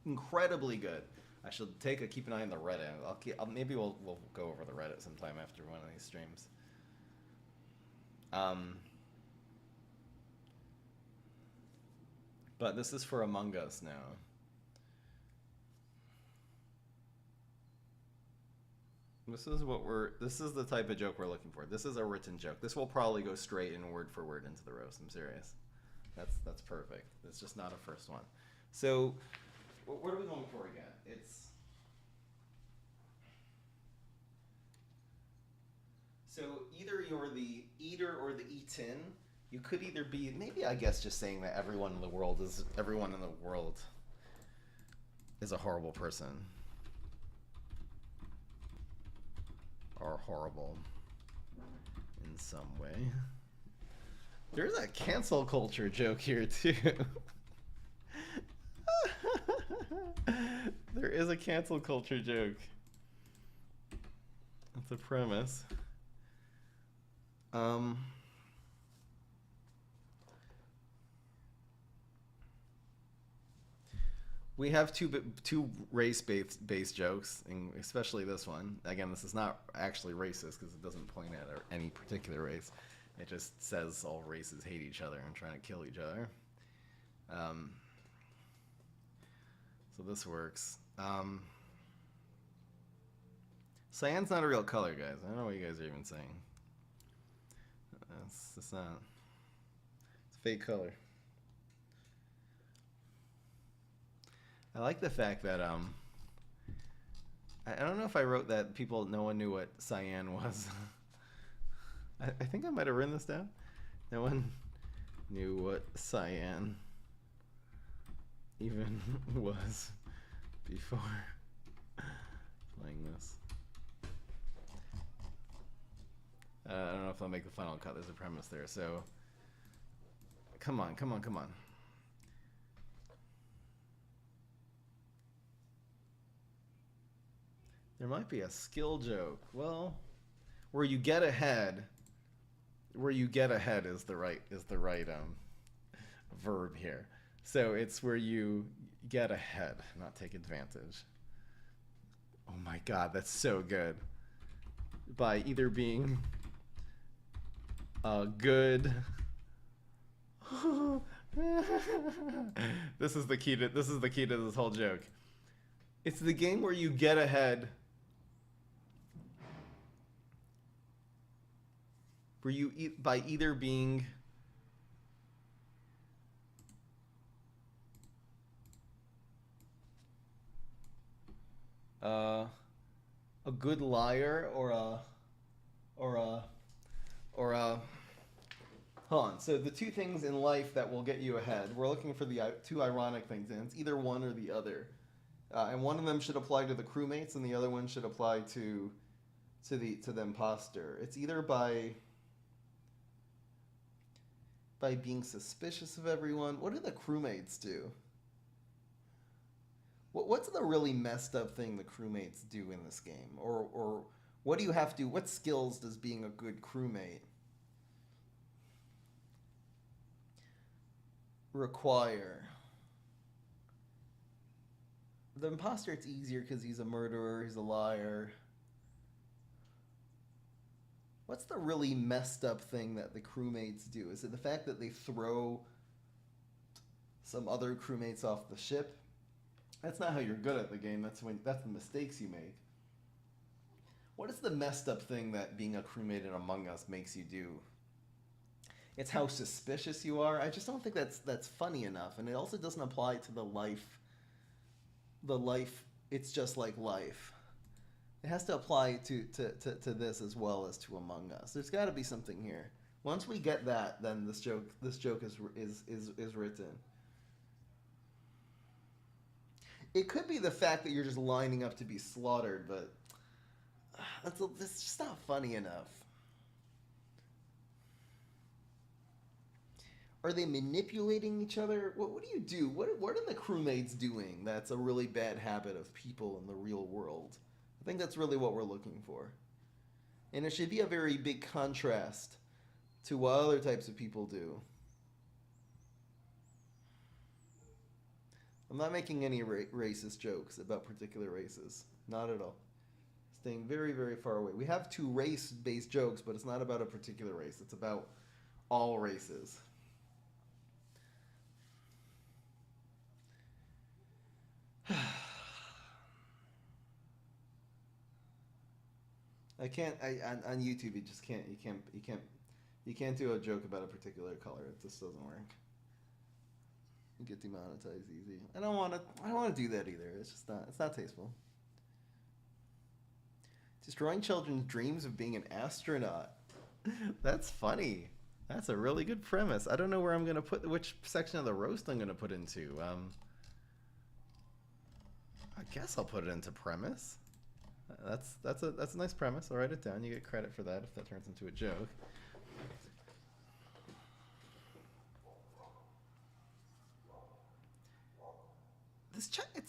incredibly good. I should keep an eye on the Reddit. Maybe we'll go over the Reddit sometime after one of these streams. But this is for Among Us now. This is the type of joke we're looking for. This is a written joke. This will probably go straight in word for word into the roast. I'm serious. That's perfect. It's just not a first one. So, what are we going for again? So either you're the eater or the eaten. You could either be, maybe I guess just saying that everyone in the world is a horrible person. Or horrible in some way. There's a cancel culture joke here too. There is a cancel culture joke. That's a premise. We have two race-based jokes, and especially this one. Again, this is not actually racist because it doesn't point at any particular race. It just says all races hate each other and trying to kill each other. So this works. Cyan's not a real color, guys. I don't know what you guys are even saying. It's not. It's a fake color. I like the fact that I don't know if I wrote that no one knew what cyan was. I think I might have written this down. No one knew what cyan even was before playing this. I don't know if I'll make the final cut. There's a premise there. So come on. There might be a skill joke. Well, where you get ahead is the right verb here. So it's where you get ahead, not take advantage. Oh my god, that's so good. By either being good. This is the key to this whole joke. It's the game where you get ahead. Where you by either being a good liar or a hold on. So the two things in life that will get you ahead, we're looking for the two ironic things, and it's either one or the other. And one of them should apply to the crewmates, and the other one should apply to the imposter. It's either by being suspicious of everyone. What do the crewmates do? What's the really messed up thing the crewmates do in this game? Or what do you have to? What skills does being a good crewmate require? The imposter, it's easier because he's a murderer, he's a liar. What's the really messed up thing that the crewmates do? Is it the fact that they throw some other crewmates off the ship? That's not how you're good at the game. That's the mistakes you make. What is the messed up thing that being a crewmate in Among Us makes you do? It's how suspicious you are. I just don't think that's funny enough, and it also doesn't apply to the life. It's just like life. It has to apply to this as well as to Among Us. There's got to be something here. Once we get that, then this joke is written. It could be the fact that you're just lining up to be slaughtered, but that's just not funny enough. Are they manipulating each other? What do you do? What are the crewmates doing that's a really bad habit of people in the real world? I think that's really what we're looking for. And it should be a very big contrast to what other types of people do. I'm not making any racist jokes about particular races. Not at all. Staying very, very far away. We have 2 race-based jokes, but it's not about a particular race. It's about all races. I can't. On YouTube, you just can't. You can't do a joke about a particular color. It just doesn't work. You get demonetized easy. I don't want to do that either. It's just not. It's not tasteful. Destroying children's dreams of being an astronaut. That's funny. That's a really good premise. I don't know where I'm gonna put which section of the roast I'm gonna put into. I guess I'll put it into premise. That's a nice premise. I'll write it down. You get credit for that if that turns into a joke.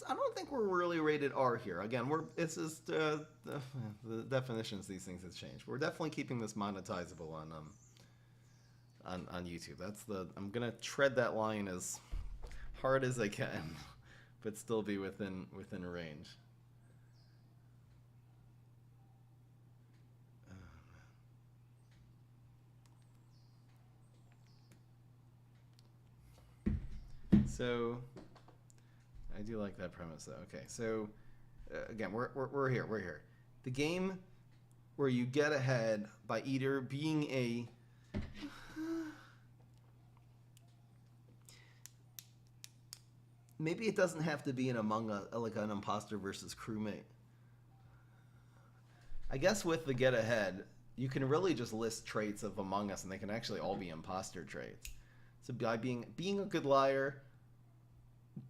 I don't think we're really rated R here. Again, this is the definitions. These things have changed. We're definitely keeping this monetizable on YouTube. I'm gonna tread that line as hard as I can, but still be within range. So. I do like that premise, though. Okay, so again, we're here. We're here. The game where you get ahead by either being a maybe it doesn't have to be an like an imposter versus crewmate. I guess with the get ahead, you can really just list traits of Among Us, and they can actually all be imposter traits. So by being a good liar.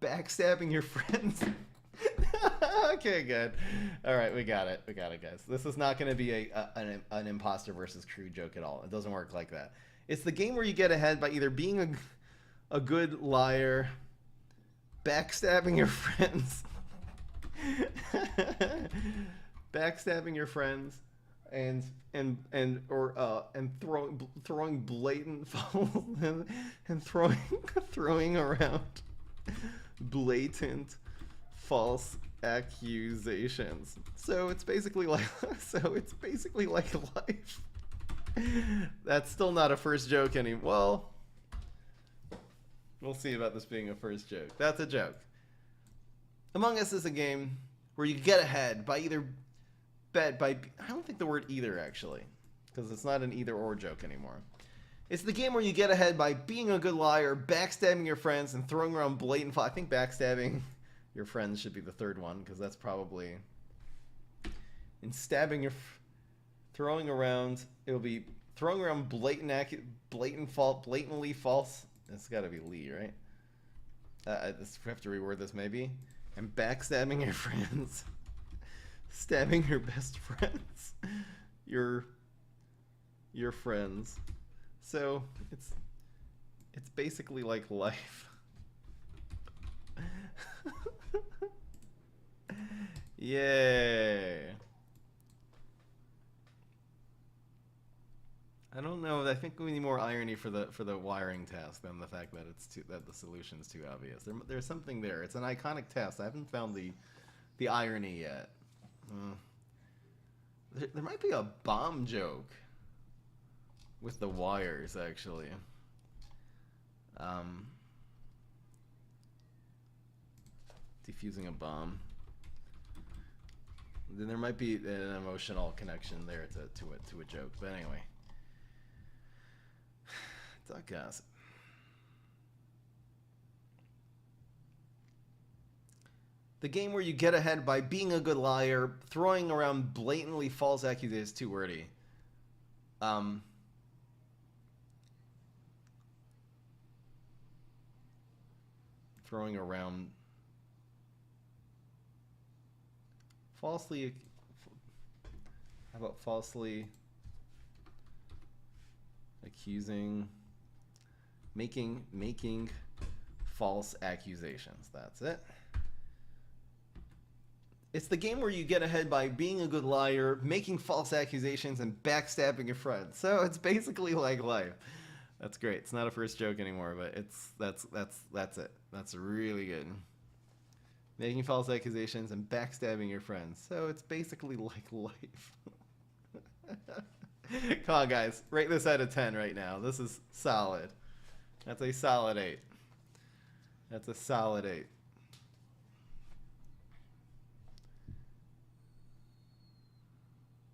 Backstabbing your friends. Okay, good. All right, we got it, guys. This is not going to be an imposter versus crew joke at all. It doesn't work like that. It's the game where you get ahead by either being a good liar, backstabbing your friends, backstabbing your friends, and throwing blatant and throwing around blatant false accusations. So it's basically like life. That's still not a first joke anymore. Well, we'll see about this being a first joke. That's a joke. Among Us is a game where you get ahead by either I don't think the word either actually, because it's not an either or joke anymore. It's the game where you get ahead by being a good liar, backstabbing your friends, and throwing around blatant... I think backstabbing your friends should be the third one, because that's probably... In stabbing your... Throwing around... It'll be throwing around blatantly false... It's gotta be Lee, right? I have to reword this, maybe. And backstabbing your friends. Stabbing your best friends. Your friends. So it's basically like life. Yay. I don't know. I think we need more irony for the wiring task than the fact that that the solution's too obvious. There's something there. It's an iconic task. I haven't found the irony yet. There might be a bomb joke with the wires, actually. Defusing a bomb. Then there might be an emotional connection there to a joke. But anyway. Duck gossip. The game where you get ahead by being a good liar, throwing around blatantly false accusations, too wordy. Throwing around falsely. How about falsely accusing, making false accusations? That's it. It's the game where you get ahead by being a good liar, making false accusations, and backstabbing your friends. So it's basically like life. That's great. It's not a first joke anymore, but that's it. That's really good. Making false accusations and backstabbing your friends. So it's basically like life. Come on, guys. Rate this out of 10 right now. This is solid. That's a solid 8. That's a solid 8.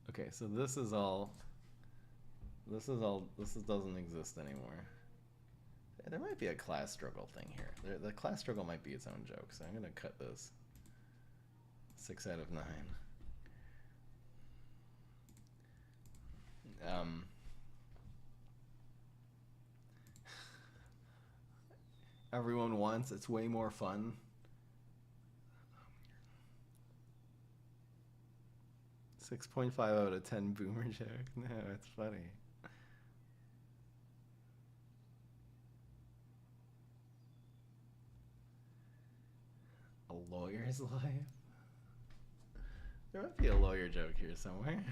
Okay, so this doesn't exist anymore. There might be a class struggle thing here. The class struggle might be its own joke, so I'm gonna cut this. 6 out of 9. Everyone wants, it's way more fun. 6.5 out of 10 boomer joke. No, it's funny. A lawyer's life? There might be a lawyer joke here somewhere.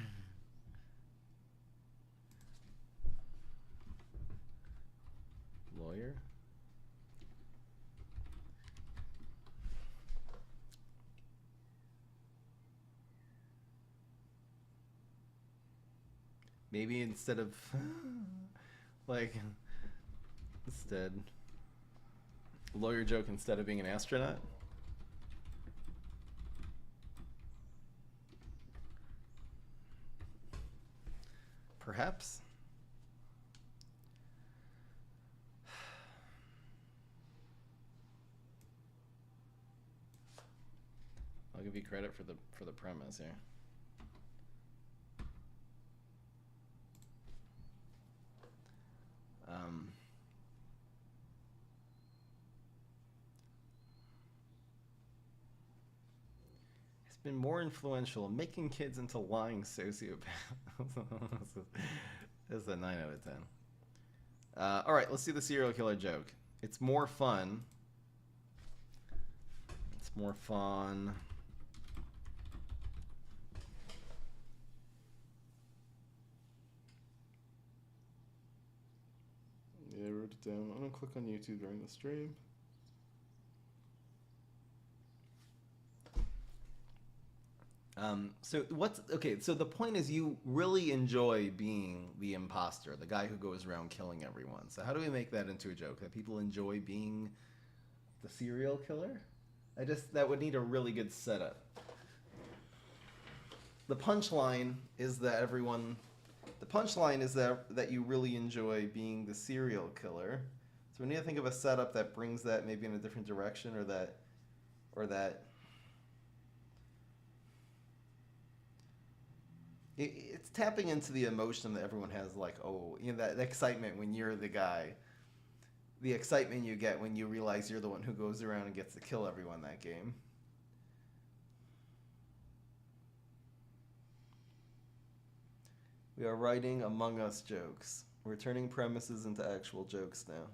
Lawyer? Maybe instead of like lawyer joke instead of being an astronaut. Perhaps. I'll give you credit for the premise here. It's been more influential, making kids into lying sociopaths. This is a 9 out of 10. All right, let's do the serial killer joke. It's more fun. It's more fun. Yeah, I wrote it down. I'm gonna click on YouTube during the stream. So the point is you really enjoy being the imposter, the guy who goes around killing everyone. So how do we make that into a joke? That people enjoy being the serial killer? That would need a really good setup. The punchline is that that you really enjoy being the serial killer. So we need to think of a setup that brings that maybe in a different direction, or that it's tapping into the emotion that everyone has, like, oh, you know, that excitement when you're the guy, the excitement you get when you realize you're the one who goes around and gets to kill everyone that game. We are writing Among Us jokes. We're turning premises into actual jokes now.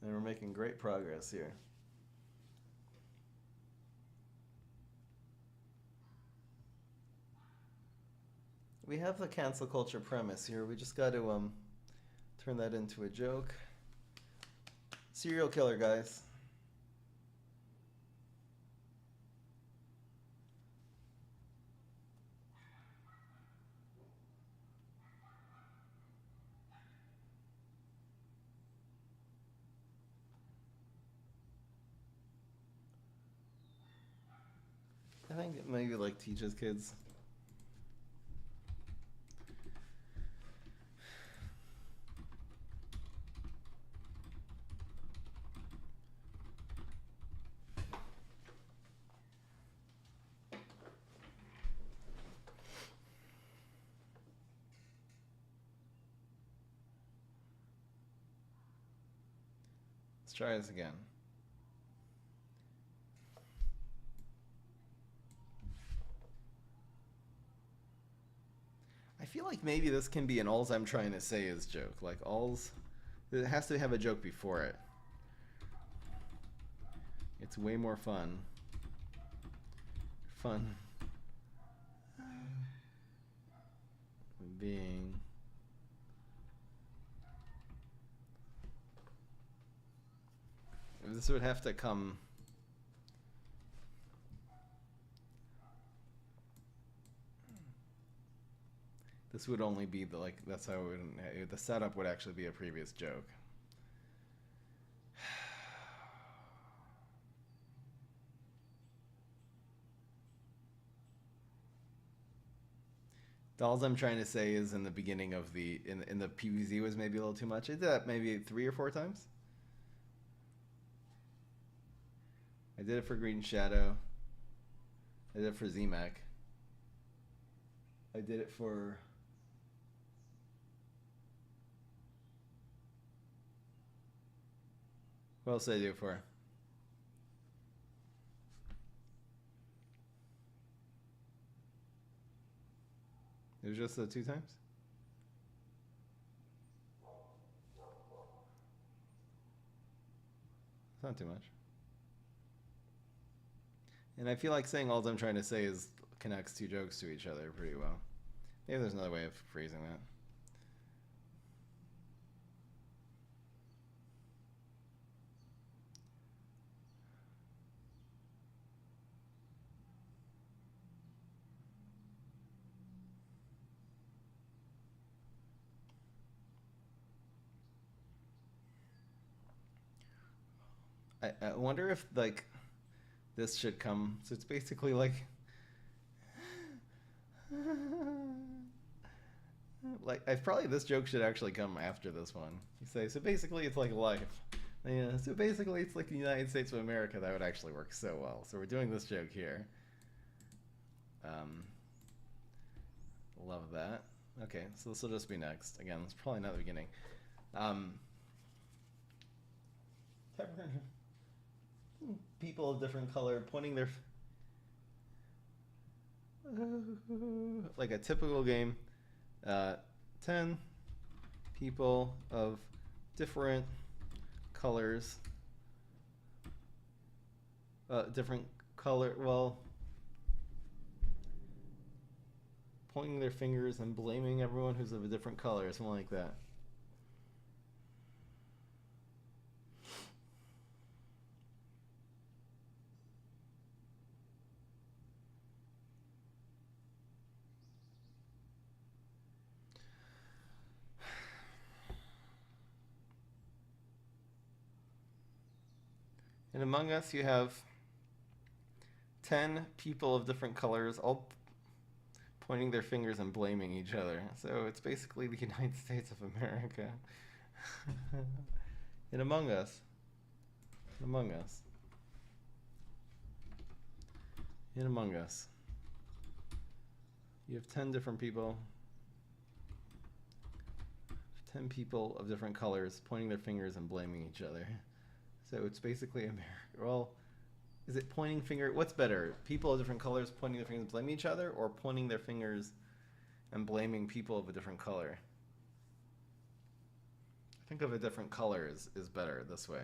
And we're making great progress here. We have the cancel culture premise here. We just got to turn that into a joke. Serial killer, guys. I think it maybe like teaches kids. Let's try this again. I feel like maybe this can be an alls I'm trying to say is joke. Like alls, it has to have a joke before it. It's way more fun. Fun. being this would have to come. This would only be the like. That's how it would, the setup would actually be a previous joke. All I'm trying to say is in the beginning of the in the PVZ was maybe a little too much. I did that maybe 3 or 4 times. I did it for Green Shadow. I did it for ZMAC. I did it for what else did I do it for? It was just the 2 times? It's not too much. And I feel like saying all I'm trying to say is connects 2 jokes to each other pretty well. Maybe there's another way of phrasing that. I wonder if like this should come. So it's basically like I probably this joke should actually come after this one. You say so basically it's like life. Yeah, so basically it's like the United States of America. That would actually work so well. So we're doing this joke here. Love that. Okay, so this will just be next. Again, it's probably not the beginning. People of different color pointing their like a typical game. 10 people of different colors. Different color. Well, pointing their fingers and blaming everyone who's of a different color, something like that. And among us, you have 10 people of different colors, all pointing their fingers and blaming each other. So it's basically the United States of America. And among us, among us, and among us, you have 10 different people, 10 people of different colors pointing their fingers and blaming each other. So it's basically America. Well, is it pointing finger? What's better? People of different colors pointing their fingers and blaming each other, or pointing their fingers and blaming people of a different color? I think of a different color is better this way.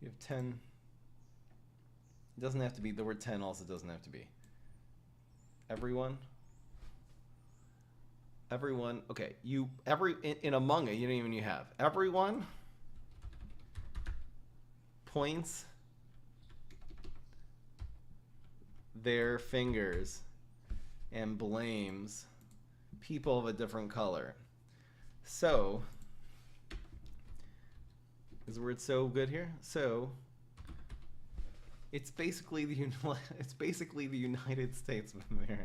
You have 10. It doesn't have to be, the word 10 also doesn't have to be. Everyone. Everyone, okay, in Among Us, you don't even have. Everyone points their fingers and blames people of a different color. So, is the word so good here? So, it's basically the United States of America.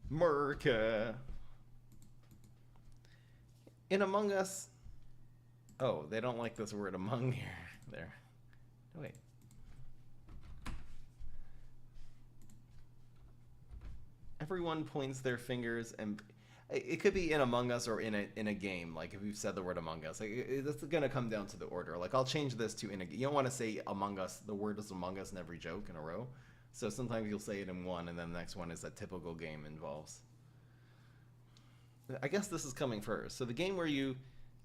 America. In Among Us. Oh, they don't like this word among here. There. Oh, wait. Everyone points their fingers, and it could be in Among Us or in a game. Like if you've said the word Among Us, it's gonna come down to the order. Like I'll change this to in a. You don't want to say Among Us. The word is Among Us in every joke in a row. So sometimes you'll say it in one, and then the next one is a typical game involves. I guess this is coming first. So the game where you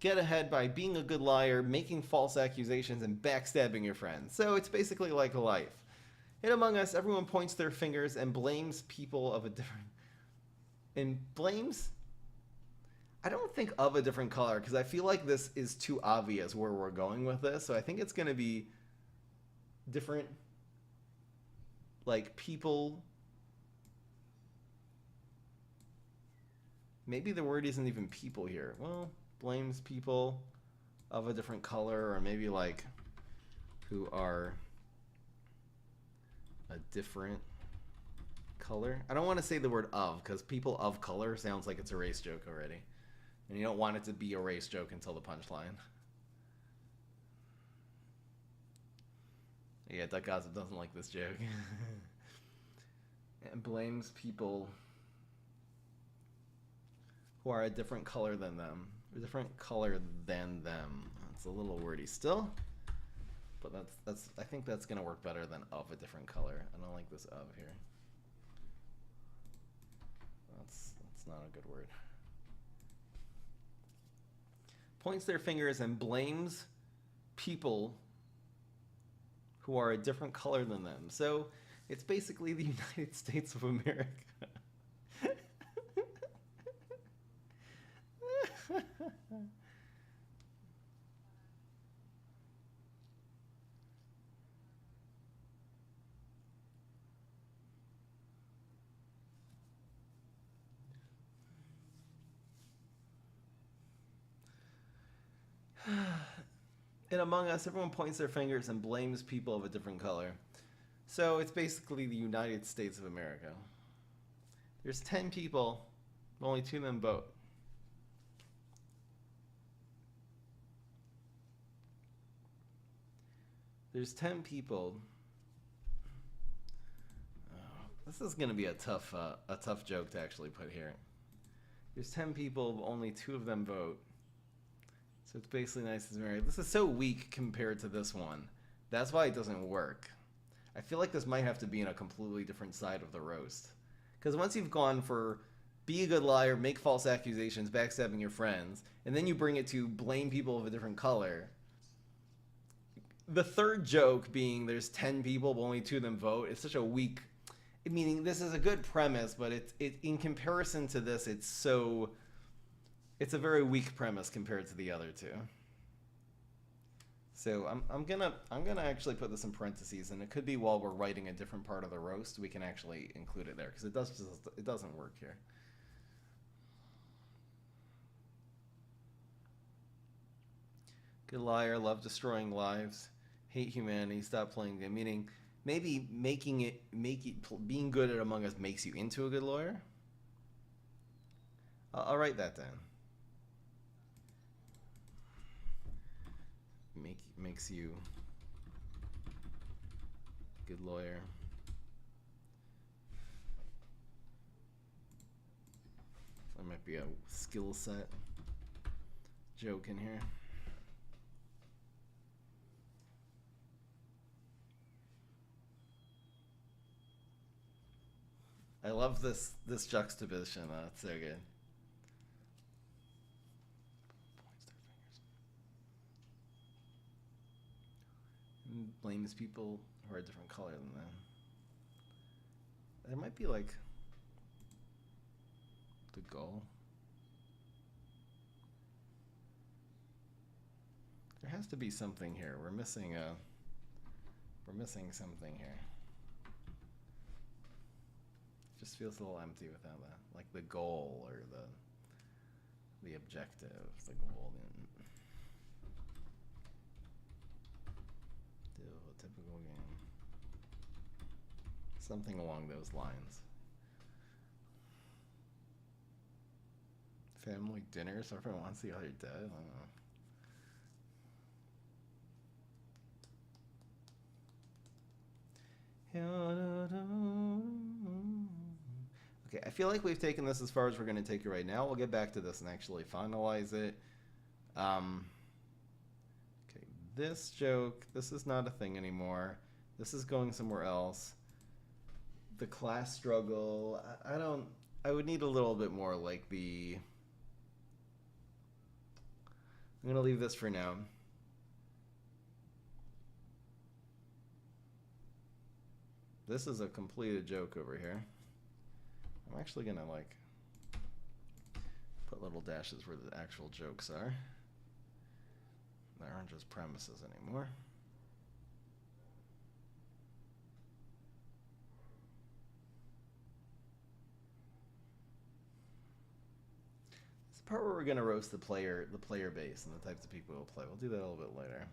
get ahead by being a good liar, making false accusations, and backstabbing your friends. So it's basically like life. In Among Us, everyone points their fingers and blames people of a different... And blames... I don't think of a different color, because I feel like this is too obvious where we're going with this. So I think it's going to be different, like, people... Maybe the word isn't even people here. Well, blames people of a different color, or maybe, like, who are a different color. I don't want to say the word of, because people of color sounds like it's a race joke already. And you don't want it to be a race joke until the punchline. Yeah, Duck Gossip doesn't like this joke. And blames people who are a different color than them. A different color than them. It's a little wordy still. But that's I think that's gonna work better than of a different color. I don't like this of here. That's not a good word. Points their fingers and blames people who are a different color than them. So it's basically the United States of America. In Among Us, everyone points their fingers and blames people of a different color. So it's basically the United States of America. There's 10 people, only 2 of them vote. There's 10 people. Oh, this is going to be a tough joke to actually put here. There's 10 people, only 2 of them vote. So it's basically nice as Mary. This is so weak compared to this one. That's why it doesn't work. I feel like this might have to be in a completely different side of the roast. Because once you've gone for be a good liar, make false accusations, backstabbing your friends, and then you bring it to blame people of a different color. The third joke being there's 10 people, but only 2 of them vote. It's such a weak... Meaning this is a good premise, but it in comparison to this, it's a very weak premise compared to the other 2. So I'm gonna actually put this in parentheses, and it could be while we're writing a different part of the roast, we can actually include it there because it doesn't work here. Good liar, love destroying lives, hate humanity, stop playing game. Meaning maybe being good at Among Us makes you into a good lawyer. I'll write that down. Makes you a good lawyer. There might be a skill set joke in here. I love this juxtaposition. It's so good. Blames people who are a different color than them. That might be like the goal. There has to be something here. We're missing something here. It just feels a little empty without that. Like the goal or the objective, the goal. Typical game. Something along those lines. Family dinner, so everyone wants the other dead. I don't know. Okay, I feel like we've taken this as far as we're going to take it right now. We'll get back to this and actually finalize it. This joke, this is not a thing anymore. This is going somewhere else. The class struggle, I would need a little bit more like I'm gonna leave this for now. This is a completed joke over here. I'm actually gonna like put little dashes where the actual jokes are. They aren't just premises anymore. It's the part where we're gonna roast the player base and the types of people who will play. We'll do that a little bit later.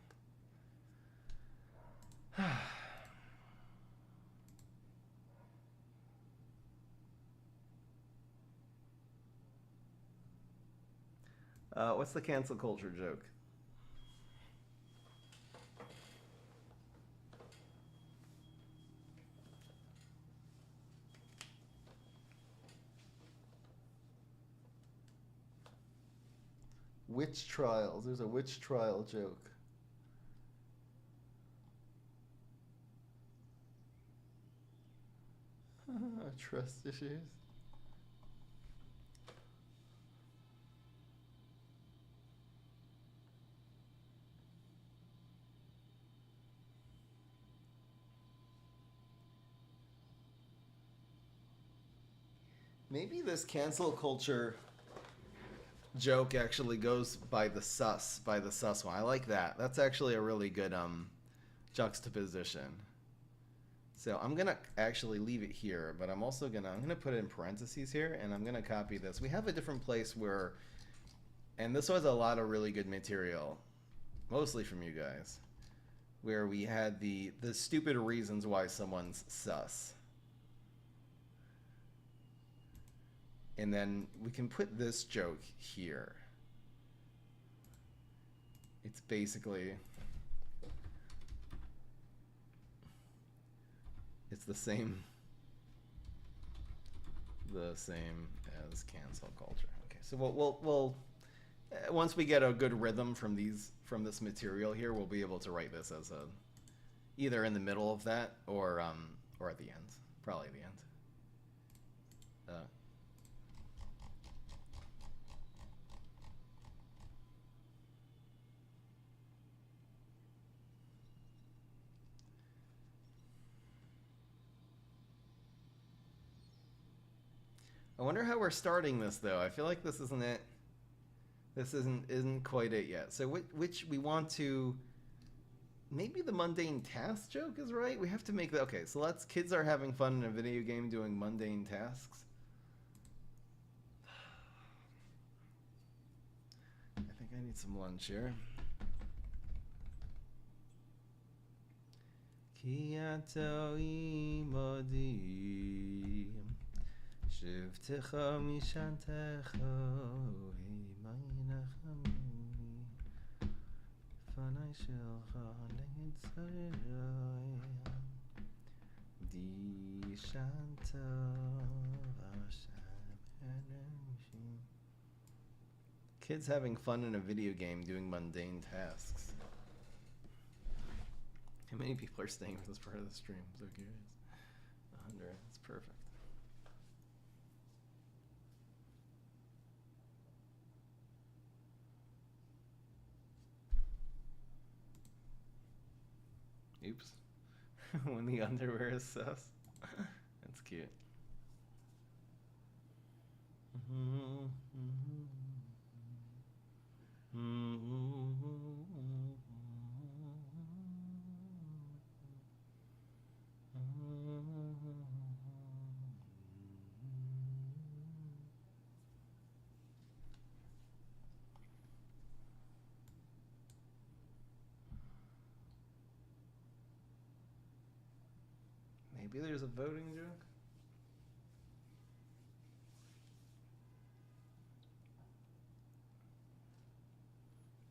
What's the cancel culture joke? Witch trials. There's a witch trial joke. Trust issues. Maybe this cancel culture joke actually goes by the sus one. I like that. That's actually a really good juxtaposition. So I'm gonna actually leave it here, but I'm gonna put it in parentheses here, and I'm gonna copy this. We have a different place where, and this was a lot of really good material, mostly from you guys, where we had the stupid reasons why someone's sus. And then we can put this joke here. It's basically, it's the same as cancel culture. Okay, so we'll once we get a good rhythm from this material here, we'll be able to write this as either in the middle of that or at the end, probably the end. I wonder how we're starting this though. I feel like this isn't it. This isn't quite it yet. So which we want to. Maybe the mundane task joke is right. We have to make that. Okay, so kids are having fun in a video game doing mundane tasks. I think I need some lunch here. שבתך משענתך הימה ינחמוני פני שלך נגד צרי די שענת Kids having fun in a video game doing mundane tasks. How many people are staying with this part of the stream? I'm so curious. 100. That's perfect. Oops. When the underwear is sus. That's cute. Maybe there's a voting joke?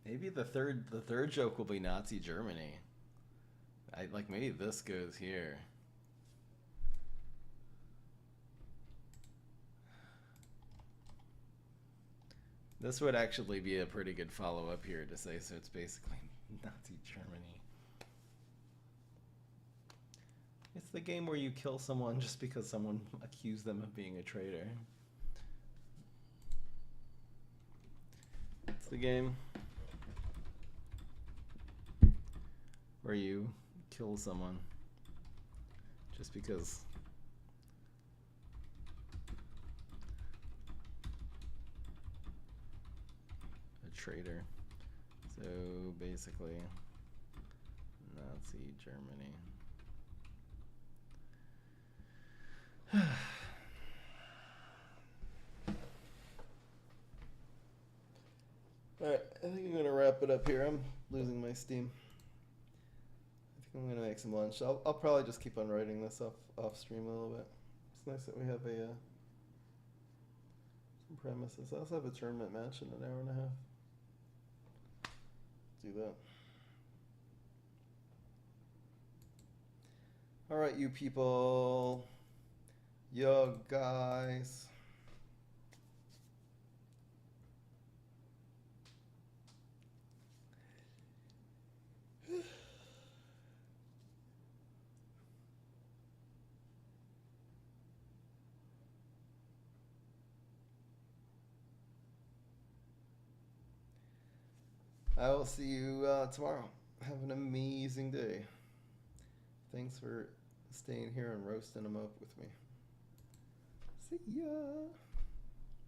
Maybe the third joke will be Nazi Germany. Maybe this goes here. This would actually be a pretty good follow-up here to say, so it's basically Nazi Germany. It's the game where you kill someone just because someone accused them of being a traitor. It's the game. where you kill someone just because. A traitor. So basically, Nazi Germany. Alright, I think I'm gonna wrap it up here. I'm losing my steam. I think I'm gonna make some lunch. I'll probably just keep on writing this off stream a little bit. It's nice that we have a some premises. I also have a tournament match in an hour and a half. Do that. Alright, you people. Yo, guys. I will see you tomorrow. Have an amazing day. Thanks for staying here and roasting them up with me. See ya.